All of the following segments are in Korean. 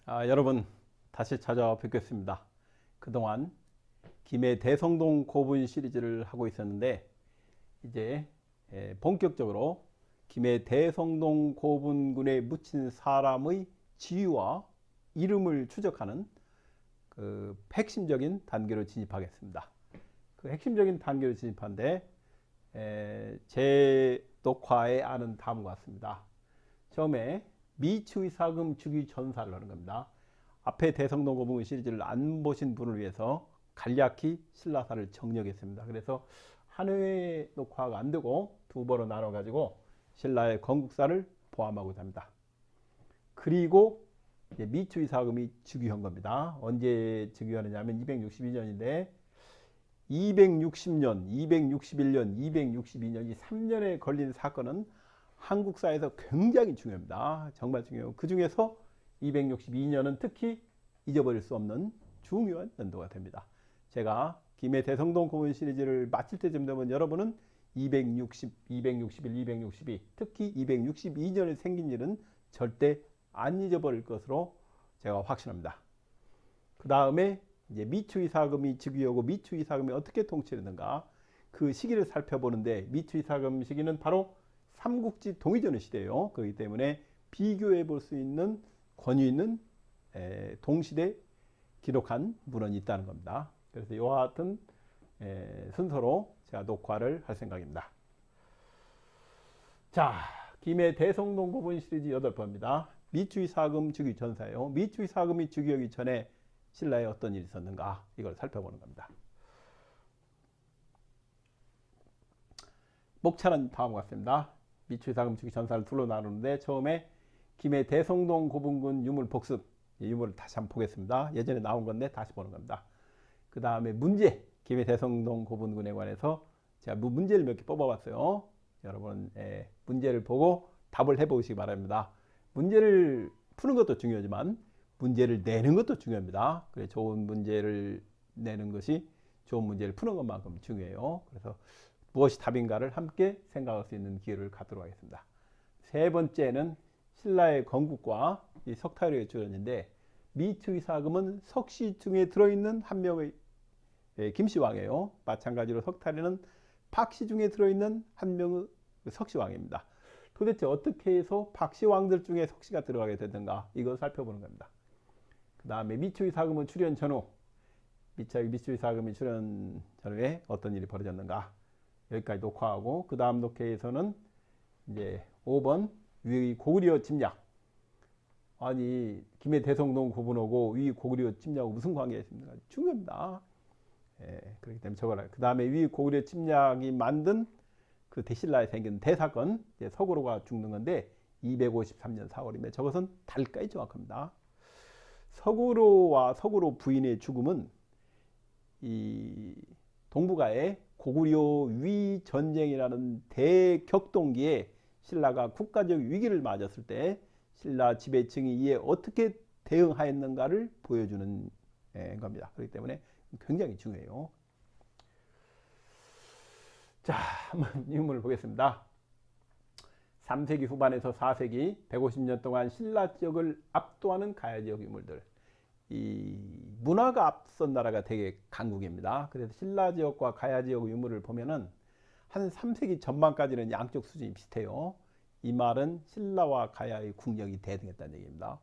여러분 다시 찾아뵙겠습니다. 그동안 김해 대성동 고분 시리즈를 하고 있었는데 이제 본격적으로 김해 대성동 고분군에 묻힌 사람의 지위와 이름을 추적하는 그 핵심적인 단계로 진입하겠습니다. 그 핵심적인 단계로 진입하는데 제 녹화에 안은 다음과 같습니다. 처음에 미추이사금 주기 전사를 하는 겁니다. 앞에 대성동 고분 시리즈를 안 보신 분을 위해서 간략히 신라사를 정리하겠습니다. 그래서 한 회 녹화가 안 되고 두 번으로 나눠 가지고 신라의 건국사를 포함하고자 합니다. 그리고 미추이사금이 즉위한 겁니다. 언제 즉위하느냐면 262년인데 260년, 261년, 262년 이 3년에 걸린 사건은 한국사에서 굉장히 중요합니다. 정말 중요해요. 그 중에서 262년은 특히 잊어버릴 수 없는 중요한 연도가 됩니다. 제가 김해 대성동 고분 시리즈를 마칠 때쯤 되면 여러분은 260, 261, 262, 특히 262년에 생긴 일은 절대 안 잊어버릴 것으로 제가 확신합니다. 그 다음에 이제 미추이사금이 즉위하고 미추이사금이 어떻게 통치했는가 그 시기를 살펴보는데 미추이사금 시기는 바로 삼국지 동의전의 시대예요. 그렇기 때문에 비교해 볼 수 있는 권위 있는 동시대 기록한 문헌이 있다는 겁니다. 그래서 이와 같은 순서로 제가 녹화를 할 생각입니다. 자, 김해 대성동 고분 시리즈 8번입니다. 미추이사금 즉위 전사예요. 미추이사금이 즉위하기 전에 신라에 어떤 일이 있었는가 이걸 살펴보는 겁니다. 목차는 다음과 같습니다. 미추이사금 즉위 전사를 둘로 나누는데 처음에 김해 대성동 고분군 유물 복습 유물을 다시 한번 보겠습니다. 예전에 나온 건데 다시 보는 겁니다. 그 다음에 문제 김해 대성동 고분군에 관해서 제가 문제를 몇 개 뽑아봤어요. 여러분 문제를 보고 답을 해보시기 바랍니다. 문제를 푸는 것도 중요하지만 문제를 내는 것도 중요합니다. 그래 좋은 문제를 내는 것이 좋은 문제를 푸는 것만큼 중요해요. 그래서 무엇이 답인가를 함께 생각할 수 있는 기회를 갖도록 하겠습니다. 세 번째는 신라의 건국과 이 석탈의 주연인데 미추이사금은 석시 중에 들어있는 한 명의 김씨왕이에요. 마찬가지로 석탈이는 박씨 중에 들어있는 한 명의 석씨왕입니다. 도대체 어떻게 해서 박씨왕들 중에 석씨가 들어가게 됐는가 이걸 살펴보는 겁니다. 그 다음에 미추이사금은 출현 전후 미추이사금이 출현 전후에 어떤 일이 벌어졌는가 여기까지 녹화하고 그 다음 녹회에서는 이제 5번 위 고구려 침략 아니 김해 대성동 고분하고 위 고구려 침략하고 무슨 관계가 있습니까? 중요합니다. 그렇기 때문에 저걸 그 다음에 위 고구려 침략이 만든 그 대신라에 생긴 대사건 서구로가 죽는 건데 253년 4월이면 저것은 달까지 정확합니다. 서구로와 서구로 부인의 죽음은 이 동북아의 고구려 위 전쟁이라는 대격동기에 신라가 국가적 위기를 맞았을 때 신라 지배층이 이에 어떻게 대응하였는가를 보여주는 겁니다. 그렇기 때문에 굉장히 중요해요. 자, 한번 유물을 보겠습니다. 3세기 후반에서 4세기 150년 동안 신라 지역을 압도하는 가야 지역 유물들. 이 문화가 앞선 나라가 되게 강국입니다. 그래서 신라 지역과 가야 지역 유물을 보면은 한 3세기 전반까지는 양쪽 수준이 비슷해요. 이 말은 신라와 가야의 국력이 대등했다는 얘기입니다.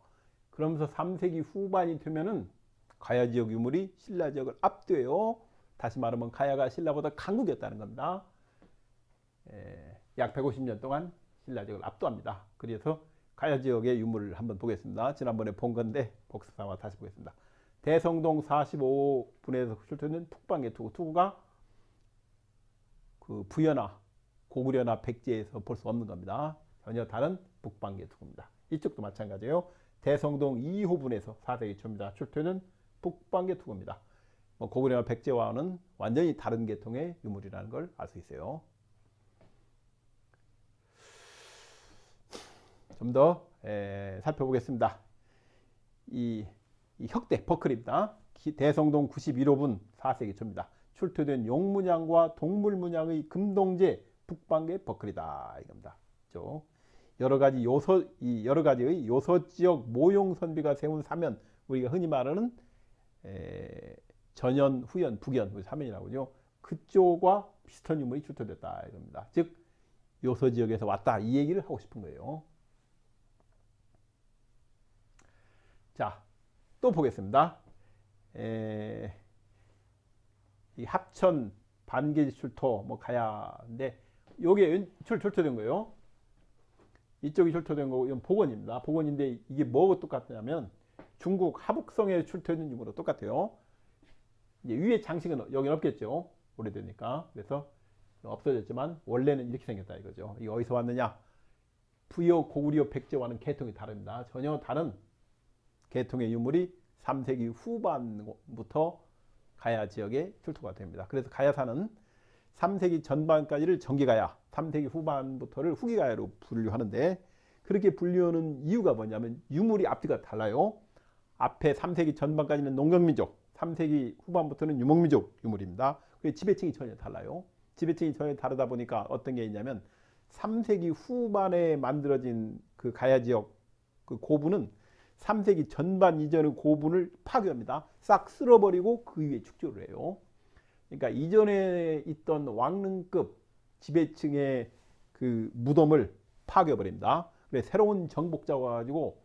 그러면서 3세기 후반이 되면은 가야 지역 유물이 신라 지역을 압도해요. 다시 말하면 가야가 신라보다 강국이었다는 겁니다. 약 150년 동안 신라 지역을 압도합니다. 그래서 가야 지역의 유물을 한번 보겠습니다. 지난번에 본 건데 복습 삼아 다시 보겠습니다. 대성동 45분에서 출토된 툭방개 투구. 투구가 그 부여나 고구려나 백제에서 볼 수 없는 겁니다. 전혀 다른 북방개 투구입니다. 이쪽도 마찬가지예요. 대성동 2호분에서 4세기 초입니다. 출토는 북방개 투구입니다. 고구려나 백제와는 완전히 다른 계통의 유물이라는 걸 알 수 있어요. 좀 더 살펴보겠습니다. 이 혁대 버클입니다. 대성동 91호분 4세기 초입니다. 출토된 용문양과 동물문양의 금동제 북방계 버클이다 이겁니다. 여러 가지의 요소 지역 모용 선비가 세운 사면, 우리가 흔히 말하는 전현, 후현, 북현 사면이라고 하죠. 그쪽과 비슷한 유물이 출토됐다 이겁니다. 즉 요소 지역에서 왔다 이 얘기를 하고 싶은 거예요. 자, 또 보겠습니다. 이 합천 반계지 출토 뭐 가야인데 요게 출토된 거예요. 이쪽이 출토된 거고 이건 복원입니다. 복원인데 이게 뭐하고 똑같냐면 중국 하북성에 출토된 유물로 똑같아요. 이제 위에 장식은 여긴 없겠죠. 오래되니까. 그래서 없어졌지만 원래는 이렇게 생겼다 이거죠. 이게 어디서 왔느냐? 부여, 고구려, 백제와는 계통이 다릅니다. 전혀 다른 계통의 유물이 3세기 후반부터 가야 지역에 출토가 됩니다. 그래서 가야사는 3세기 전반까지를 전기가야, 3세기 후반부터를 후기가야로 분류하는데, 그렇게 분류하는 이유가 뭐냐면 유물이 앞뒤가 달라요. 앞에 3세기 전반까지는 농경민족, 3세기 후반부터는 유목민족 유물입니다. 그래서 지배층이 전혀 달라요. 지배층이 전혀 다르다 보니까 어떤 게 있냐면 3세기 후반에 만들어진 그 가야 지역 그 고분은 3세기 전반 이전의 고분을 파괴합니다. 싹 쓸어버리고 그 위에 축조를 해요. 그러니까 이전에 있던 왕릉급 지배층의 그 무덤을 파괴해버립니다. 그래서 새로운 정복자가 와가지고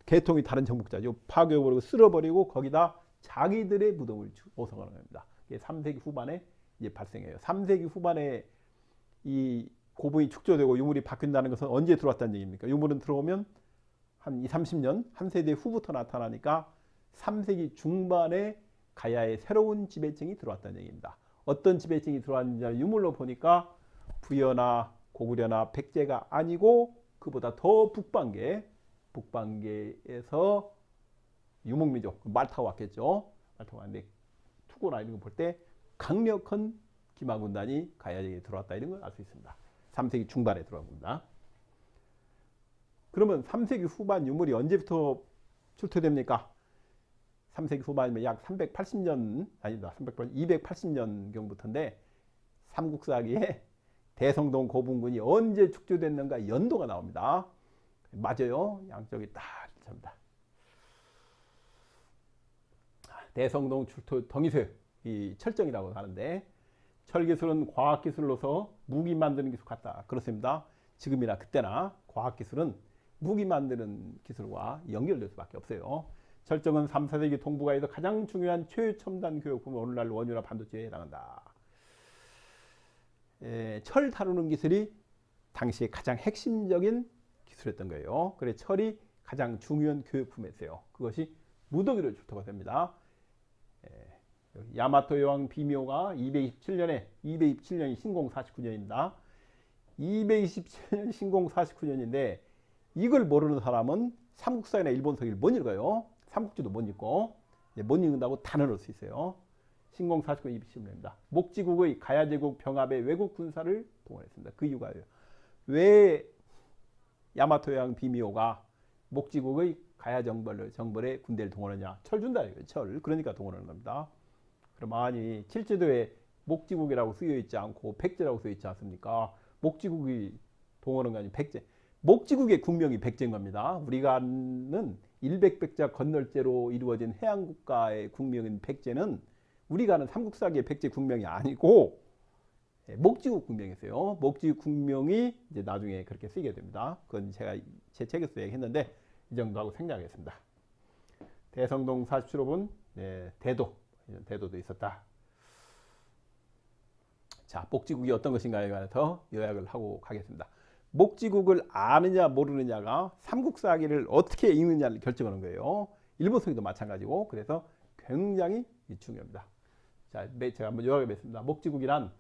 계통이 다른 정복자죠. 파괴해버리고 쓸어버리고 거기다 자기들의 무덤을 모성하는 겁니다. 이게 3세기 후반에 이제 발생해요. 3세기 후반에 이 고분이 축조되고 유물이 바뀐다는 것은 언제 들어왔다는 얘기입니까? 유물은 들어오면 한 20, 30년, 한 세대 후부터 나타나니까 3세기 중반에 가야의 새로운 지배층이 들어왔다는 얘기입니다. 어떤 지배층이 들어왔는지 유물로 보니까 부여나 고구려나 백제가 아니고 그보다 더 북방계에서 유목민족, 말타가 왔겠죠. 말타가 왔는데 투고나 이런 거 볼 때 강력한 기마군단이 가야에 들어왔다 이런 걸 알 수 있습니다. 3세기 중반에 들어온 겁니다. 그러면 3세기 후반 유물이 언제부터 출토됩니까? 3세기 후반이면 약 380년 아니다. 280년 경부터인데 삼국사기에 대성동 고분군이 언제 축조됐는가 연도가 나옵니다. 맞아요. 양쪽이 딱 일치합니다. 대성동 출토 덩이쇠 이 철정이라고 하는데 철기술은 과학기술로서 무기 만드는 기술 같다. 그렇습니다. 지금이나 그때나 과학기술은 무기 만드는 기술과 연결될 수밖에 없어요. 철정은 3, 4세기 동북아에서 가장 중요한 최첨단 교육품을 오늘날 원유나 반도체에 해당한다. 철 다루는 기술이 당시에 가장 핵심적인 기술이었던 거예요. 그래서 철이 가장 중요한 교육품이었어요. 그것이 무더기로 출토가 됩니다. 야마토 여왕 비묘가 227년이 신공 49년입니다. 227년 신공 49년인데 이걸 모르는 사람은 삼국사나 일본서기를 못 읽어요. 삼국지도 못 읽고 못 읽는다고 다 넣을 수 있어요. 신공 49년 227년입니다. 목지국의 가야제국 병합에 외국 군사를 동원했습니다. 그 이유가 왜 야마토 여왕 비미호가 목지국의 가야 정벌에 군대를 동원하냐? 철 준다 이거예요. 철. 그러니까 동원하는 겁니다. 그럼 아니 칠제도에 목지국이라고 쓰여 있지 않고 백제라고 쓰여 있지 않습니까? 목지국이 동원한 거 아니고 백제. 목지국의 국명이 백제인 겁니다. 우리가 아는 일백백자 건널제로 이루어진 해양국가의 국명인 백제는 우리가 아는 삼국사기의 백제 국명이 아니고 목지국 국명이었어요. 목지국 국명이 이제 나중에 그렇게 쓰이게 됩니다. 그건 제가 제 책에서 얘기했는데 이 정도하고 생략하겠습니다. 대성동 47호분 대도도 있었다. 자, 목지국이 어떤 것인가에 관해서 요약을 하고 가겠습니다. 목지국을 아느냐 모르느냐가 삼국사기를 어떻게 읽느냐를 결정하는 거예요. 일본서기도 마찬가지고 그래서 굉장히 중요합니다. 자, 제가 한번 요약해보겠습니다. 목지국이란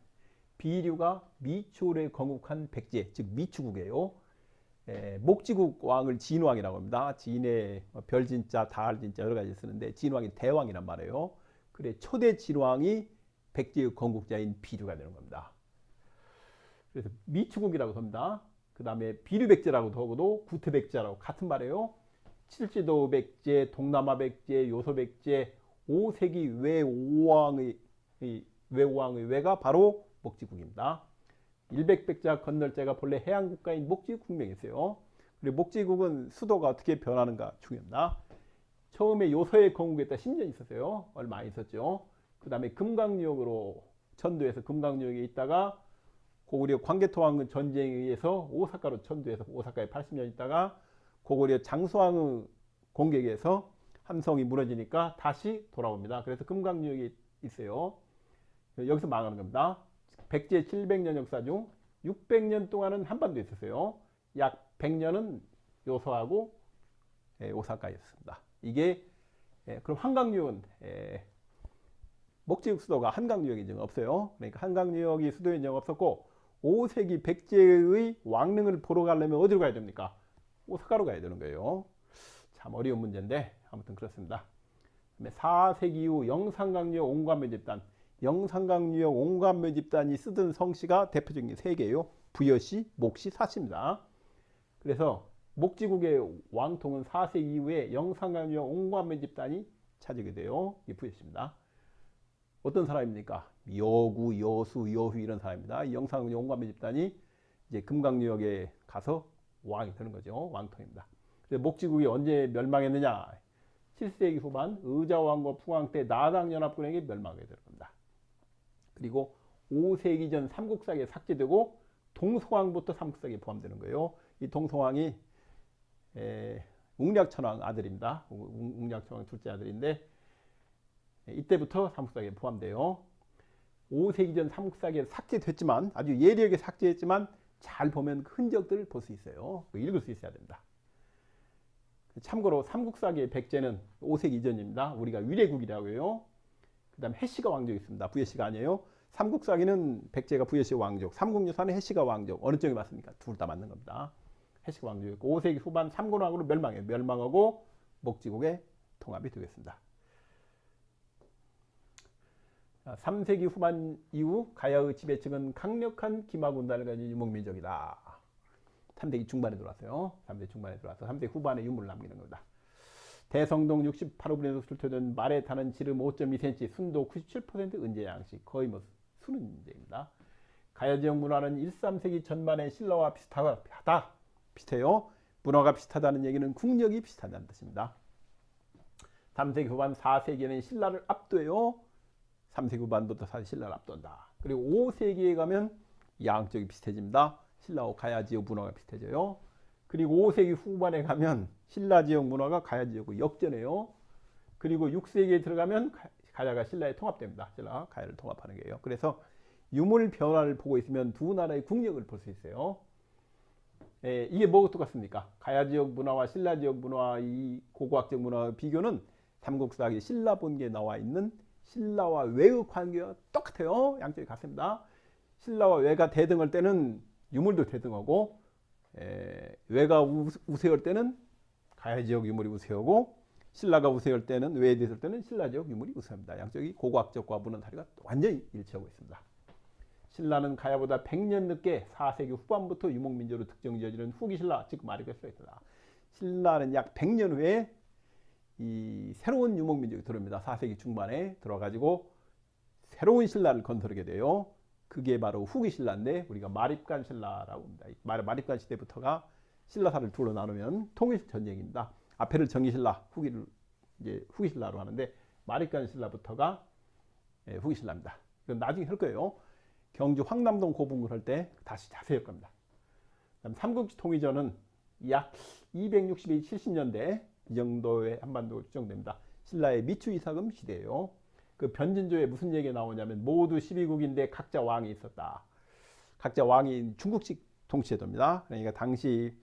비류가 미초에 건국한 백제, 즉 미추국이에요. 목지국 왕을 진왕이라고 합니다. 진의 별진자, 다할진자 여러 가지 쓰는데 진왕이 대왕이란 말이에요. 그래 초대 진왕이 백제의 건국자인 비류가 되는 겁니다. 그래서 미추국이라고 합니다. 그 다음에 비류백제라고도 하고도 구태백제라고 같은 말이에요. 칠지도 백제, 동남아 백제, 요소 백제 5세기 외오왕의 외가 바로 목지국입니다. 일백백자 건널제가 본래 해양국가인 목지국 국명이었어요. 그리고 목지국은 수도가 어떻게 변하는가 중요합니다. 처음에 요서에 건국했다 10년 있었어요. 얼마 있었죠. 그 다음에 금강유역으로 천도에서 금강유역에 있다가 고구려 광개토왕 전쟁에 의해서 오사카로 천도에서 오사카에 80년 있다가 고구려 장수왕의 공격에서 함성이 무너지니까 다시 돌아옵니다. 그래서 금강유역에 있어요. 여기서 망하는 겁니다. 백제 700년 역사 중 600년 동안은 한반도에 있었어요. 약 100년은 요서하고 오사카였습니다. 이게 그럼 한강유역은 목지국 수도가 한강유역이 지금 없어요. 그러니까 한강유역이 수도에 지금 없었고 5세기 백제의 왕릉을 보러 가려면 어디로 가야 됩니까? 오사카로 가야 되는 거예요. 참 어려운 문제인데 아무튼 그렇습니다. 4세기 이후 영산강유역 온관매 집단, 영산강유역 온관매 집단이 쓰던 성씨가 대표적인 세 개예요. 부여씨, 목씨, 사씨입니다. 그래서 목지국의 왕통은 4세기 이후에 영산강유역 온관매 집단이 차지게 돼요. 이 부여씨입니다. 어떤 사람입니까? 여구, 여수, 여휘 이런 사람입니다. 영산강유역 온관매 집단이 이제 금강유역에 가서 왕이 되는 거죠. 왕통입니다. 목지국이 언제 멸망했느냐? 7세기 후반 의자왕과 풍왕 때 나당연합군에게 멸망하게 되는 겁니다. 그리고 5세기 전 삼국사기에 삭제되고 동서왕부터 삼국사기에 포함되는 거예요. 이 동서왕이 웅략천왕 아들입니다. 웅략천왕 둘째 아들인데 이때부터 삼국사기에 포함돼요. 5세기 전 삼국사기에 삭제됐지만 아주 예리하게 삭제했지만 잘 보면 흔적들을 볼 수 있어요. 읽을 수 있어야 됩니다. 참고로 삼국사기의 백제는 5세기 이전입니다. 우리가 위례국이라고 해요. 그 다음에 해씨가 왕족이 있습니다. 부여씨가 아니에요. 삼국사기는 백제가 부여씨 왕족, 삼국유사는 해씨가 왕족. 어느 쪽이 맞습니까? 둘 다 맞는 겁니다. 해씨가 왕족이고 5세기 후반 삼군왕으로 멸망해요. 멸망하고 목지국의 통합이 되겠습니다. 3세기 후반 이후 가야의 지배층은 강력한 기마군단을 가진 유목민족이다. 3세기 중반에 들어왔어요. 3세기 중반에 들어와서 3세기 후반에 유물을 남기는 겁니다. 대성동 68호분에서 출토된 말에 타는 지름 5.2cm, 순도 97% 은재 양식, 거의 뭐 수는 문제입니다. 가야 지역 문화는 1, 3세기 전반의 신라와 비슷해요. 문화가 비슷하다는 얘기는 국력이 비슷하다는 뜻입니다. 3세기 후반 4세기에는 신라를 압도해요. 3세기 후반부터 사실 신라를 압도한다. 그리고 5세기에 가면 양쪽이 비슷해집니다. 신라와 가야 지역 문화가 비슷해져요. 그리고 5세기 후반에 가면 신라 지역 문화가 가야 지역과 역전해요. 그리고 6세기에 들어가면 가야가 신라에 통합됩니다. 신라가 가야를 통합하는 거예요. 그래서 유물 변화를 보고 있으면 두 나라의 국력을 볼 수 있어요. 이게 뭐가 똑같습니까? 가야 지역 문화와 신라 지역 문화, 이 고고학적 문화의 비교는 삼국사기 신라 본기에 나와 있는 신라와 외의 관계가 똑같아요. 양쪽이 같습니다. 신라와 외가 대등할 때는 유물도 대등하고 외가 우세할 때는 가야 지역 유물이 우세하고 신라가 우세할 때는 외에 있을 때는 신라 지역 유물이 우세합니다. 양쪽이 고고학적과 문화 다리가 완전히 일치하고 있습니다. 신라는 가야보다 100년 늦게 4세기 후반부터 유목민족으로 특정지어지는 후기 신라, 즉 말이가 쓰여있다. 신라는 약 100년 후에 이 새로운 유목민족이 들어옵니다. 4세기 중반에 들어가지고 새로운 신라를 건설하게 돼요. 그게 바로 후기 신라인데 우리가 마립간 신라라고 합니다. 마립간 시대부터가 신라사를 둘로 나누면 통일 전쟁입니다. 앞에를 정의신라, 후기를 이제 후기 신라로 하는데 마립간 신라부터가 후기 신라입니다. 이건 나중에 할 거예요. 경주 황남동 고분군 할 때 다시 자세히 할 겁니다. 그다음 삼국지 통일전은 약 262, 70년대 이 정도의 한반도 추정됩니다. 신라의 미추 이사금 시대예요. 그 변진조에 무슨 얘기가 나오냐면 모두 12국인데 각자 왕이 있었다. 각자 왕이 중국식 통치제도입니다. 그러니까 당시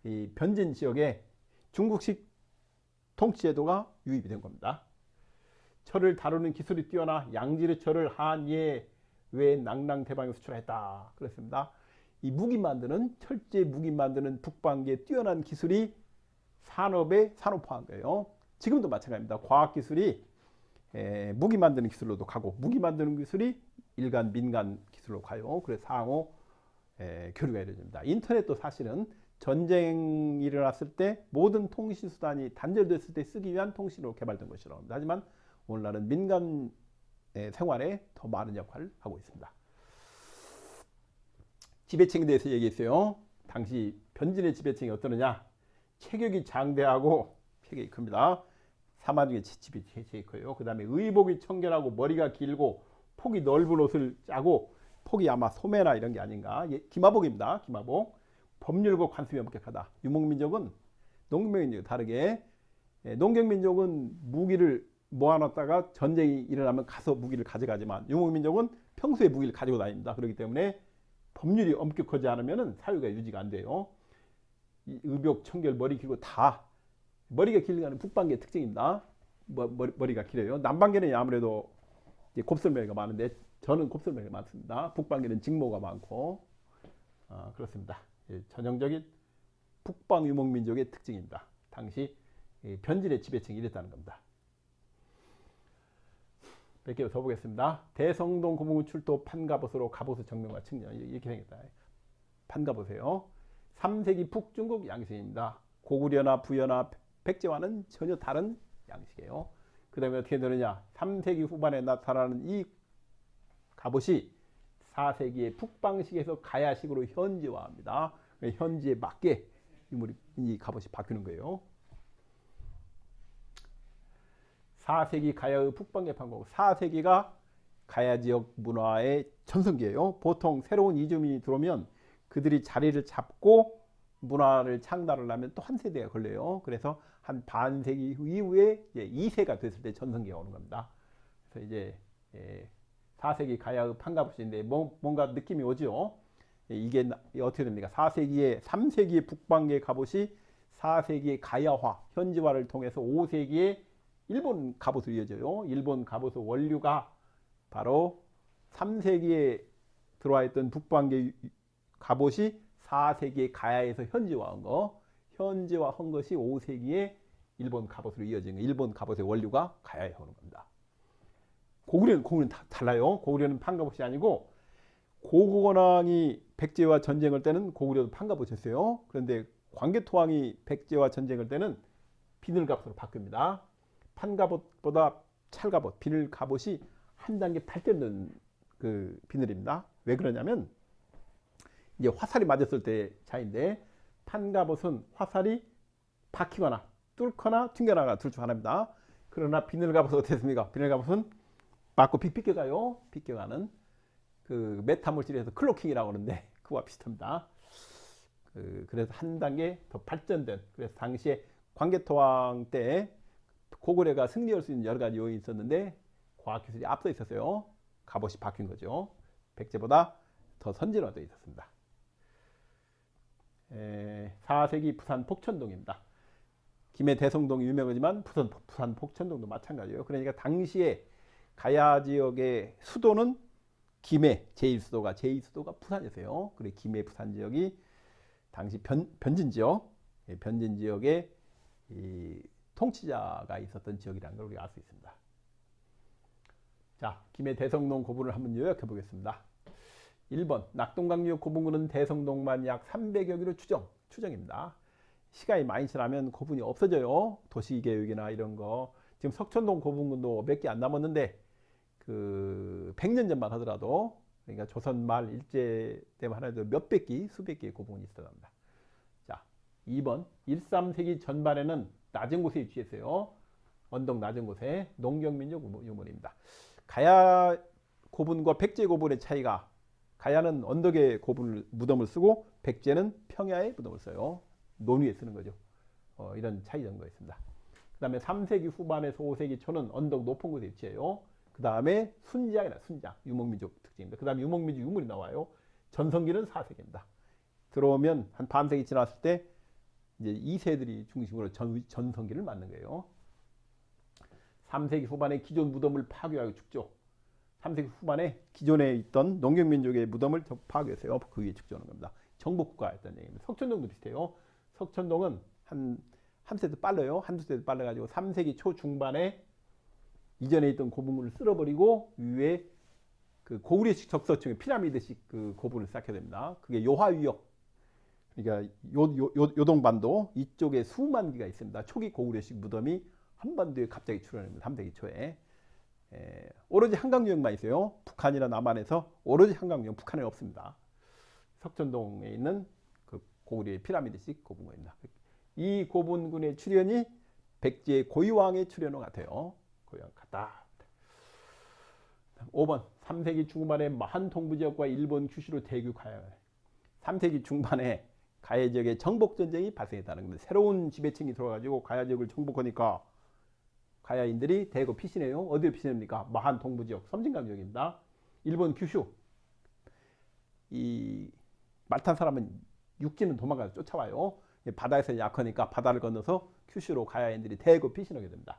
이 변진 지역에 중국식 통치제도가 유입이 된 겁니다. 철을 다루는 기술이 뛰어나 양지르 철을 한예 외 낭랑대방에 수출했다. 그렇습니다. 이 무기 만드는 철제 무기 만드는 북방계의 뛰어난 기술이 산업에 산업화한 거예요. 지금도 마찬가지입니다. 과학기술이 무기 만드는 기술로도 가고 무기 만드는 기술이 일간 민간 기술로 가요. 그래서 상호 교류가 이루어집니다. 인터넷도 사실은 전쟁이 일어났을 때 모든 통신수단이 단절됐을 때 쓰기 위한 통신으로 개발된 것이라고 합니다. 하지만 오늘날은 민간 생활에 더 많은 역할을 하고 있습니다. 지배층에 대해서 얘기했어요. 당시 변진의 지배층이 어떠느냐? 체격이 장대하고 체격이 큽니다. 사마 중에 채집이 제일 커요. 그 다음에 의복이 청결하고 머리가 길고 폭이 넓은 옷을 짜고 폭이 아마 소매나 이런 게 아닌가. 기마복입니다. 기마복. 법률과 관습이 엄격하다. 유목민족은 농경민족이 다르게 농경민족은 무기를 모아놨다가 전쟁이 일어나면 가서 무기를 가져가지만 유목민족은 평소에 무기를 가지고 다닙니다. 그렇기 때문에 법률이 엄격하지 않으면 사회가 유지가 안 돼요. 의복, 청결, 머리 길고 다 머리가 길는 건 북방계의 특징입니다. 머리가 길어요. 남방계는 아무래도 곱슬머리가 많은데 저는 곱슬머리가 많습니다. 북방계는 직모가 많고 그렇습니다. 전형적인 북방 유목민족의 특징입니다. 당시 변질의 지배층이 이랬다는 겁니다. 몇 개 더 보겠습니다. 대성동 고문군 출도 판갑옷으로 갑옷의 정명과 측량 이렇게 생겼다. 판갑옷이에요. 3세기 북중국 양식입니다. 고구려나 부여나 백제와는 전혀 다른 양식이에요. 그 다음에 어떻게 되느냐? 3세기 후반에 나타나는 이 갑옷이 4세기의 북방식에서 가야식으로 현지화합니다. 현지에 맞게 이 갑옷이 바뀌는 거예요. 4세기 가야의 북방계 판국. 4세기가 가야 지역 문화의 전성기예요. 보통 새로운 이주민이 들어오면 그들이 자리를 잡고 문화를 창달을 하면 또 한 세대가 걸려요. 그래서 한 반세기 이후에 이제 2세가 됐을 때 전성기가 오는 겁니다. 그래서 이제 4세기 가야의 판가봇인데 뭔가 느낌이 오죠. 이게 어떻게 됩니까? 3세기의 북방계 갑옷이 4세기의 가야화, 현지화를 통해서 5세기의 일본 갑옷으로 이어져요. 일본 갑옷의 원류가 바로 3세기에 들어와 있던 북방계 갑옷이 4세기의 가야에서 현지화한 거, 현지화한 것이 5세기에 일본 갑옷으로 이어진 거. 일본 갑옷의 원류가 가야에 오는 겁니다. 고구려는 달라요. 고구려는 판갑옷이 아니고 고구려왕이 백제와 전쟁할 때는 고구려도 판갑옷이었어요. 그런데 광개토왕이 백제와 전쟁할 때는 비늘갑옷으로 바뀝니다. 판갑옷보다 찰갑옷, 비늘갑옷이 한 단계 발전된 그 비늘입니다. 왜 그러냐면 이제 화살이 맞았을 때 차이인데 판갑옷은 화살이 박히거나 뚫거나 튕겨나가 둘 중 하나입니다. 그러나 비늘갑옷은 어떻습니까? 비늘갑옷은 맞고 픽 빗겨가요. 빗겨가는 그 메타물질에서 클로킹이라고 하는데 그와 비슷합니다. 그래서 한 단계 더 발전된, 그래서 당시에 광개토왕 때 고구려가 승리할 수 있는 여러 가지 요인이 있었는데 과학기술이 앞서 있었어요. 갑옷이 바뀐 거죠. 백제보다 더 선진화되어 있었습니다. 4세기 부산 폭천동입니다. 김해 대성동이 유명하지만 부산 폭천동도 마찬가지예요. 그러니까 당시에 가야 지역의 수도는 김해, 제1수도가 부산이었어요. 그리고 김해 부산 지역이 당시 변진 지역의 이 통치자가 있었던 지역이라는 걸 우리가 알 수 있습니다. 자, 김해 대성동 고분을 한번 요약해 보겠습니다. 1번 낙동강유 고분군은 대성동만 약 300여 km 추정입니다. 시간이 많이 지나면 고분이 없어져요. 도시계획이나 이런 거. 지금 석천동 고분군도 몇 개 안 남았는데 그 100년 전만 하더라도, 그러니까 조선 말 일제 때만 하더라도 몇백 기, 수백 개의 고분군이 있었답니다. 자, 2번 13세기 전반에는 낮은 곳에 위치했어요. 언덕 낮은 곳에. 농경민족 유물입니다. 가야 고분과 백제 고분의 차이가, 가야는 언덕에 무덤을 쓰고 백제는 평야에 무덤을 써요. 논위에 쓰는 거죠. 이런 차이 정도가 있습니다. 그 다음에 3세기 후반에서 5세기 초는 언덕 높은 곳에 위치해요. 그 다음에 순장, 유목민족 특징입니다. 그 다음에 유목민족 유물이 나와요. 전성기는 4세기입니다. 들어오면 한 반세기 지났을 때 이제 2세들이 중심으로 전성기를 맞는 거예요. 3세기 후반에 기존 무덤을 파괴하고 축조. 3세기 후반에 기존에 있던 농경민족의 무덤을 파괴했어요. 그 위에 축조하는 겁니다. 정복국가였다는 얘기입니다. 석천동도 비슷해요. 석천동은 한 세대 빨라요. 한두 세대 빨라가지고 3세기 초중반에 이전에 있던 고분군을 쓸어버리고 위에 그 고구려식 적서층의 피라미드식 그 고분을 쌓게 됩니다. 그게 요하위역, 그러니까 요동반도 이쪽에 수만 기가 있습니다. 초기 고구려식 무덤이 한반도에 갑자기 출현합니다. 3세기 초에. 오로지 한강유역만 있어요. 북한이나 남한에서 오로지 한강유역, 북한에 없습니다. 석천동에 있는 그 고구려의 피라미드식 고분군입니다. 이 고분군의 출현이 백제 고유왕의 출현과 같아요. 고유왕 같다. 5번 3세기 중반에 마한 동부 지역과 일본 규슈로 대규 가야. 3세기 중반에 가야 지역에 정복 전쟁이 발생했다는 겁니다. 새로운 지배층이 들어와가지고 가야 지역을 정복하니까 가야인들이 대거 피신해요. 어디로 피신합니까? 마한 동부 지역, 섬진강 지역입니다. 일본 규슈. 이 말탄 사람은 육지는 도망가서 쫓아와요. 바다에서 약하니까 바다를 건너서 큐슈로 가야인들이 대거 피신하게 됩니다.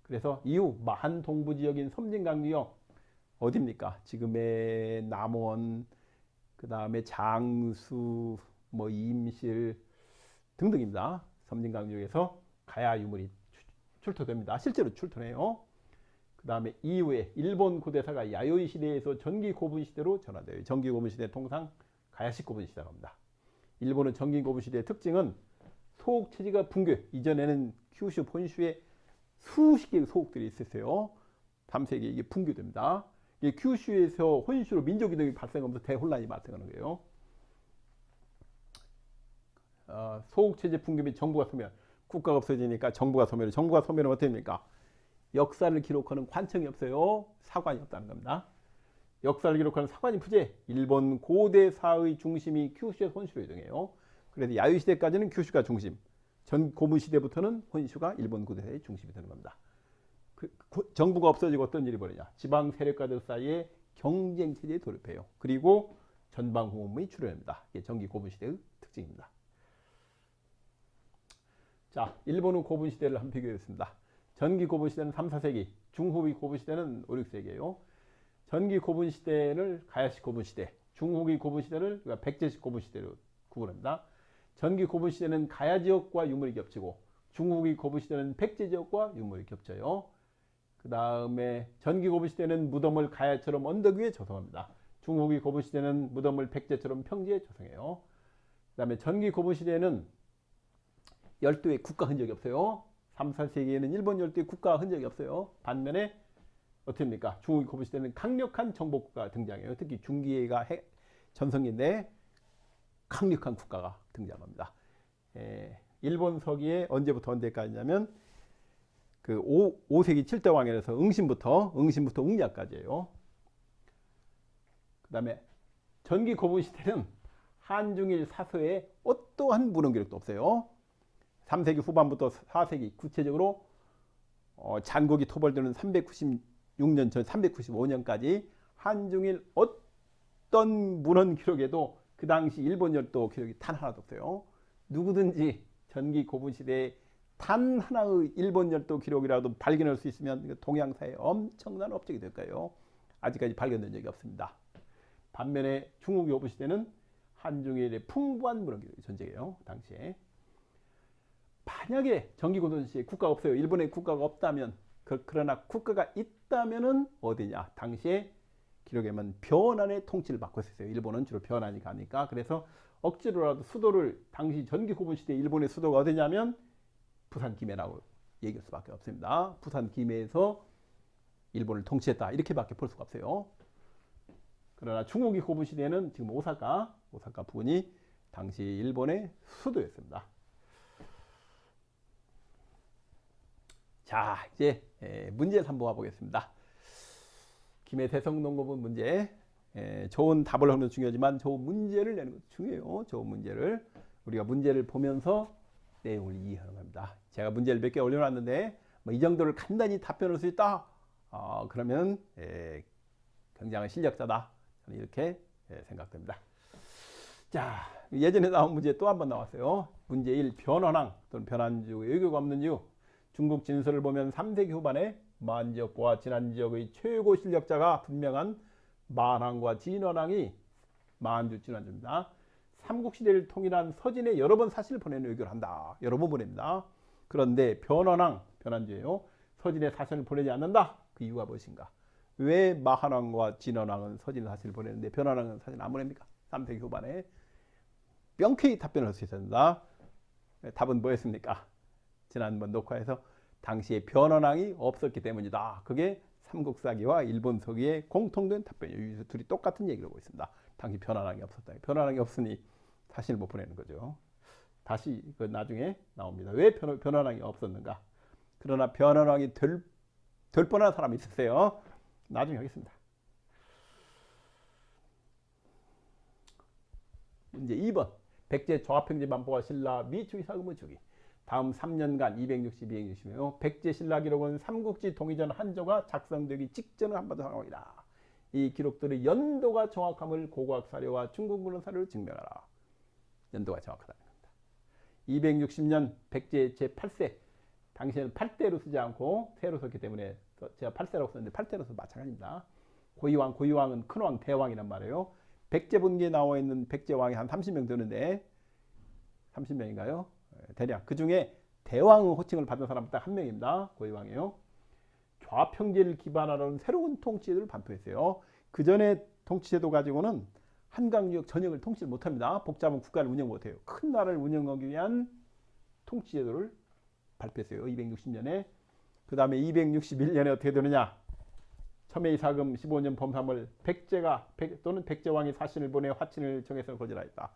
그래서 이후 마한 동부 지역인 섬진강 지역 어디입니까? 지금의 남원, 그 다음에 장수, 뭐 임실 등등입니다. 섬진강 지역에서 가야 유물이 출토됩니다. 실제로 출토해요. 그 다음에 이후에 일본 고대사가 야요이 시대에서 전기 고분 시대로 전환돼요. 전기 고분 시대 통상 가야식 고분 시대라고 합니다. 일본은 전기 고분 시대의 특징은 소옥 체제가 붕괴. 이전에는 큐슈 본슈에 수십 개의 소옥들이 있었어요. 3세기에 이게 붕괴됩니다. 이게 큐슈에서 혼슈로 민족 이동이 발생하면서 대혼란이 발생하는 거예요. 소옥 체제 붕괴 및 정부가 소멸. 국가가 없어지니까 정부가 소멸. 정부가 소멸은 어떻게 됩니까? 역사를 기록하는 관청이 없어요. 사관이 없다는 겁니다. 역사를 기록하는 사관이 부재. 일본 고대사의 중심이 큐슈에서 혼슈로 이동해요. 그래서 야유 시대까지는 큐슈가 중심. 전 고분 시대부터는 혼슈가 일본 고대사의 중심이 되는 겁니다. 정부가 없어지고 어떤 일이 벌어지냐? 지방 세력가들 사이에 경쟁 체제에 돌입해요. 그리고 전방후문이 출현합니다. 이게 전기 고분 시대의 특징입니다. 자, 일본의 고분 시대를 한번 비교해보겠습니다. 전기 고분 시대는 3, 4세기, 중후기 고분 시대는 5, 6세기예요. 전기 고분 시대를 가야식 고분 시대, 중후기 고분 시대를 백제식 고분 시대로 구분합니다. 전기 고분 시대는 가야 지역과 유물이 겹치고 중후기 고분 시대는 백제 지역과 유물이 겹쳐요. 그 다음에 전기 고분 시대는 무덤을 가야처럼 언덕 위에 조성합니다. 중후기 고분 시대는 무덤을 백제처럼 평지에 조성해요. 그 다음에 전기 고분 시대는 열도의 국가 흔적이 없어요. 3, 4세기에는 일본 열도의 국가 흔적이 없어요. 반면에 어떻습니까? 중후기 고분 시대는 강력한 정복국가가 등장해요. 특히 중기가 전성기인데 강력한 국가가 등장합니다. 일본 서기에 언제부터 언제까지냐면 그 5세기 7대 왕에서 응신부터 응냐까지예요. 그 다음에 전기 고분 시대는 한중일 사서에 어떠한 문헌 기록도 없어요. 3세기 후반부터 4세기 구체적으로 잔국이 토벌되는 396년 전 395년까지 한중일 어떤 문헌 기록에도 그 당시 일본 열도 기록이 단 하나도 없어요. 누구든지 전기 고분 시대에 단 하나의 일본 열도 기록이라도 발견할 수 있으면 동양사에 엄청난 업적이 될 거예요. 아직까지 발견된 적이 없습니다. 반면에 중후기 고분 시대는 한중일의 풍부한 문헌 기록이 존재해요. 당시에. 만약에 전기 고분 시대에 국가가 없어요. 일본에 국가가 없다면 그러나 국가가 있다면은 어디냐? 당시에 기록에만 변환의 통치를 받고 있었어요. 일본은 주로 변환이 가니까. 그래서 억지로라도 수도를 당시 전기 고분 시대 일본의 수도가 어디냐면 부산 김해라고 얘기할 수밖에 없습니다. 부산 김해에서 일본을 통치했다 이렇게밖에 볼 수가 없어요. 그러나 중후기 고분 시대는 지금 오사카 부근이 당시 일본의 수도였습니다. 자, 이제 문제를 한번 봐보겠습니다. 김해 대성동 고분 문제. 좋은 답을 하는 것도 중요하지만 좋은 문제를 내는 것도 중요해요. 좋은 문제를. 우리가 문제를 보면서 내용을 이해하는 겁니다. 제가 문제를 몇 개 올려놨는데 이 정도를 간단히 답변할 수 있다. 그러면 굉장한 실력자다. 저는 이렇게 생각됩니다. 자, 예전에 나온 문제 또 한 번 나왔어요. 문제 1. 변환왕 또는 변환주 외교가 없는 이유. 중국 진서를 보면 3세기 후반에 만 지역과 진안 지역의 최고 실력자가 분명한 만왕과 진원왕이 만주 진안주입니다. 삼국시대를 통일한 서진에 여러 번 사실 보내는 외교를 한다. 여러 번 보냅니다. 그런데 변환왕, 변환주예요. 서진에 사실을 보내지 않는다. 그 이유가 무엇인가? 왜 마한왕과 진원왕은 서진에 사실을 보내는데 변환왕은 사실 안 보냅니까? 3세기 후반에 명쾌히 답변을 할 수 있었습니다. 답은 뭐였습니까? 지난번 녹화에서 당시에 변환왕이 없었기 때문이다. 그게 삼국사기와 일본서기의 공통된 답변이에요. 둘이 똑같은 얘기를 하고 있습니다. 당시 변환왕이 없었다. 변환왕이 없으니 사신을 못 보내는 거죠. 다시 그 나중에 나옵니다. 왜 변환왕이 없었는가? 그러나 변환왕이 될 뻔한 사람이 있었어요. 나중에 하겠습니다. 문제 2번. 백제 조합행제 반포와 신라 미추이사금의 주기. 다음 3년간 260, 260이요. 백제 신라 기록은 삼국지 통일전 한조가 작성되기 직전의 한반도 상황이다. 이 기록들의 연도가 정확함을 고고학 사료와 중국문헌 사료를 증명하라. 연도가 정확하다는 겁니다. 260년 백제 제8세. 당시에는 8대로 쓰지 않고 세로 썼기 때문에 제가 8세라고 썼는데 8대로 써서 마찬가지입니다. 고이왕은 큰왕, 대왕이란 말이에요. 백제분기에 나와 있는 백제왕이 한 30명 되는데 30명인가요? 대략 그 중에 대왕의 호칭을 받은 사람은 딱 한 명입니다. 고이왕이에요. 좌평제를 기반으로 새로운 통치제도를 반포했어요. 그 전에 통치제도 가지고는 한강 지역 전역을 통치를 못합니다. 복잡한 국가를 운영 못해요. 큰 나라를 운영하기 위한 통치제도를 발표했어요. 260년에. 그 다음에 261년에 어떻게 되느냐? 첨예이사금 15년 범삼을 백제가 또는 백제왕이 사신을 보내 화친을 정해서 거절하였다.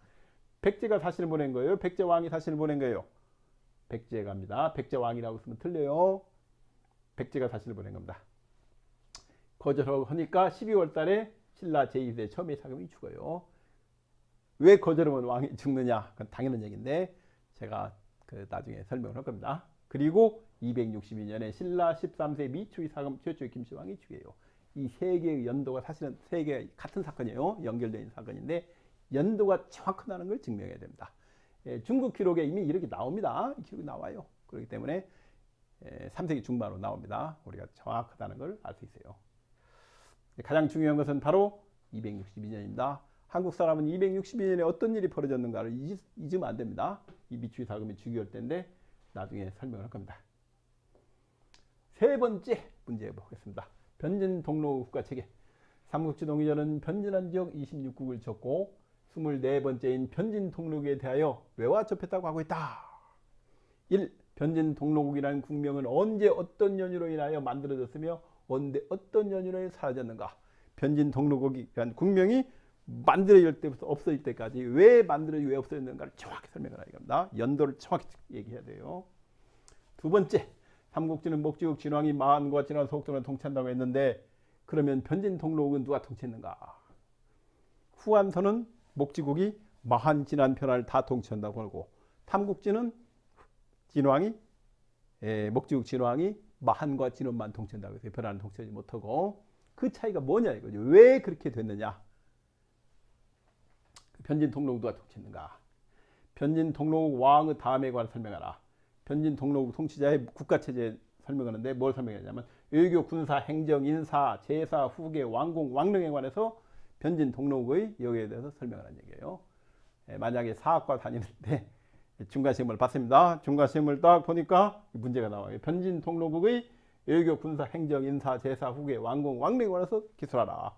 백제가 사신을 보낸 거예요. 백제왕이 사신을 보낸 거예요. 백제가입니다. 백제왕이라고 쓰면 틀려요. 백제가 사신을 보낸 겁니다. 거절하니까 12월 달에 신라 제2세 첨예이사금이 죽어요. 왜 거절하면 왕이 죽느냐? 그건 당연한 얘기인데 제가 그 나중에 설명을 할 겁니다. 그리고 262년에 신라 13세 미추이사금 최초의 김씨왕이 죽어요. 이 세 개의 연도가 사실은 세 개 같은 사건이에요. 연결되어 있는 사건인데 연도가 정확하다는 걸 증명해야 됩니다. 중국 기록에 이미 이렇게 나옵니다. 이 기록이 나와요. 그렇기 때문에 3세기 중반으로 나옵니다. 우리가 정확하다는 걸 알 수 있어요. 가장 중요한 것은 바로 262년입니다. 한국 사람은 262년에 어떤 일이 벌어졌는가를 잊으면 안 됩니다. 이 미추이사금이 죽이올 때인데 나중에 설명을 할 겁니다. 세 번째 문제 보겠습니다. 변진 동로 국가체계. 삼국지 동의전은 변진한 지역 26국을 적고 24번째인 변진 동로국에 대하여 외와 접했다고 하고 있다. 1. 변진 동로국이라는 국명은 언제 어떤 연유로 인하여 만들어졌으며 언제 어떤 연유로 인하여 사라졌는가. 변진 동로국이라는 국명이 만들어질 때부터 없어질 때까지 왜 만들어지고 왜 없어졌는가를 정확히 설명을 하는 겁니다. 연도를 정확히 얘기해야 돼요. 두 번째, 삼국지는 목지국 진왕이 마한과 진왕 소국동을 통치한다고 했는데 그러면 변진 동로국은 누가 통치했는가? 후한서는 목지국이 마한, 진한, 변화를 다 통치한다고 하고 삼국지는 진왕이 목지국 진왕이 마한과 진원만 통치한다고 해서 변화는 통치하지 못하고 그 차이가 뭐냐 이거죠. 왜 그렇게 됐느냐? 변진 동로국 누가 통치했는가? 변진 동로국 왕의 다음에 관해 설명하라. 변진 동로국 통치자의 국가체제 설명하는데 뭘 설명하냐면 외교, 군사, 행정, 인사, 제사, 후계, 왕공, 왕릉에 관해서 변진 동로국의 여기에 대해서 설명하는 얘기예요. 만약에 사학과 다니는데 중간시험을 봤습니다. 중간시험을 딱 보니까 문제가 나와요. 변진 동로국의 외교, 군사, 행정, 인사, 제사, 후계, 왕공, 왕릉에 관해서 기술하라.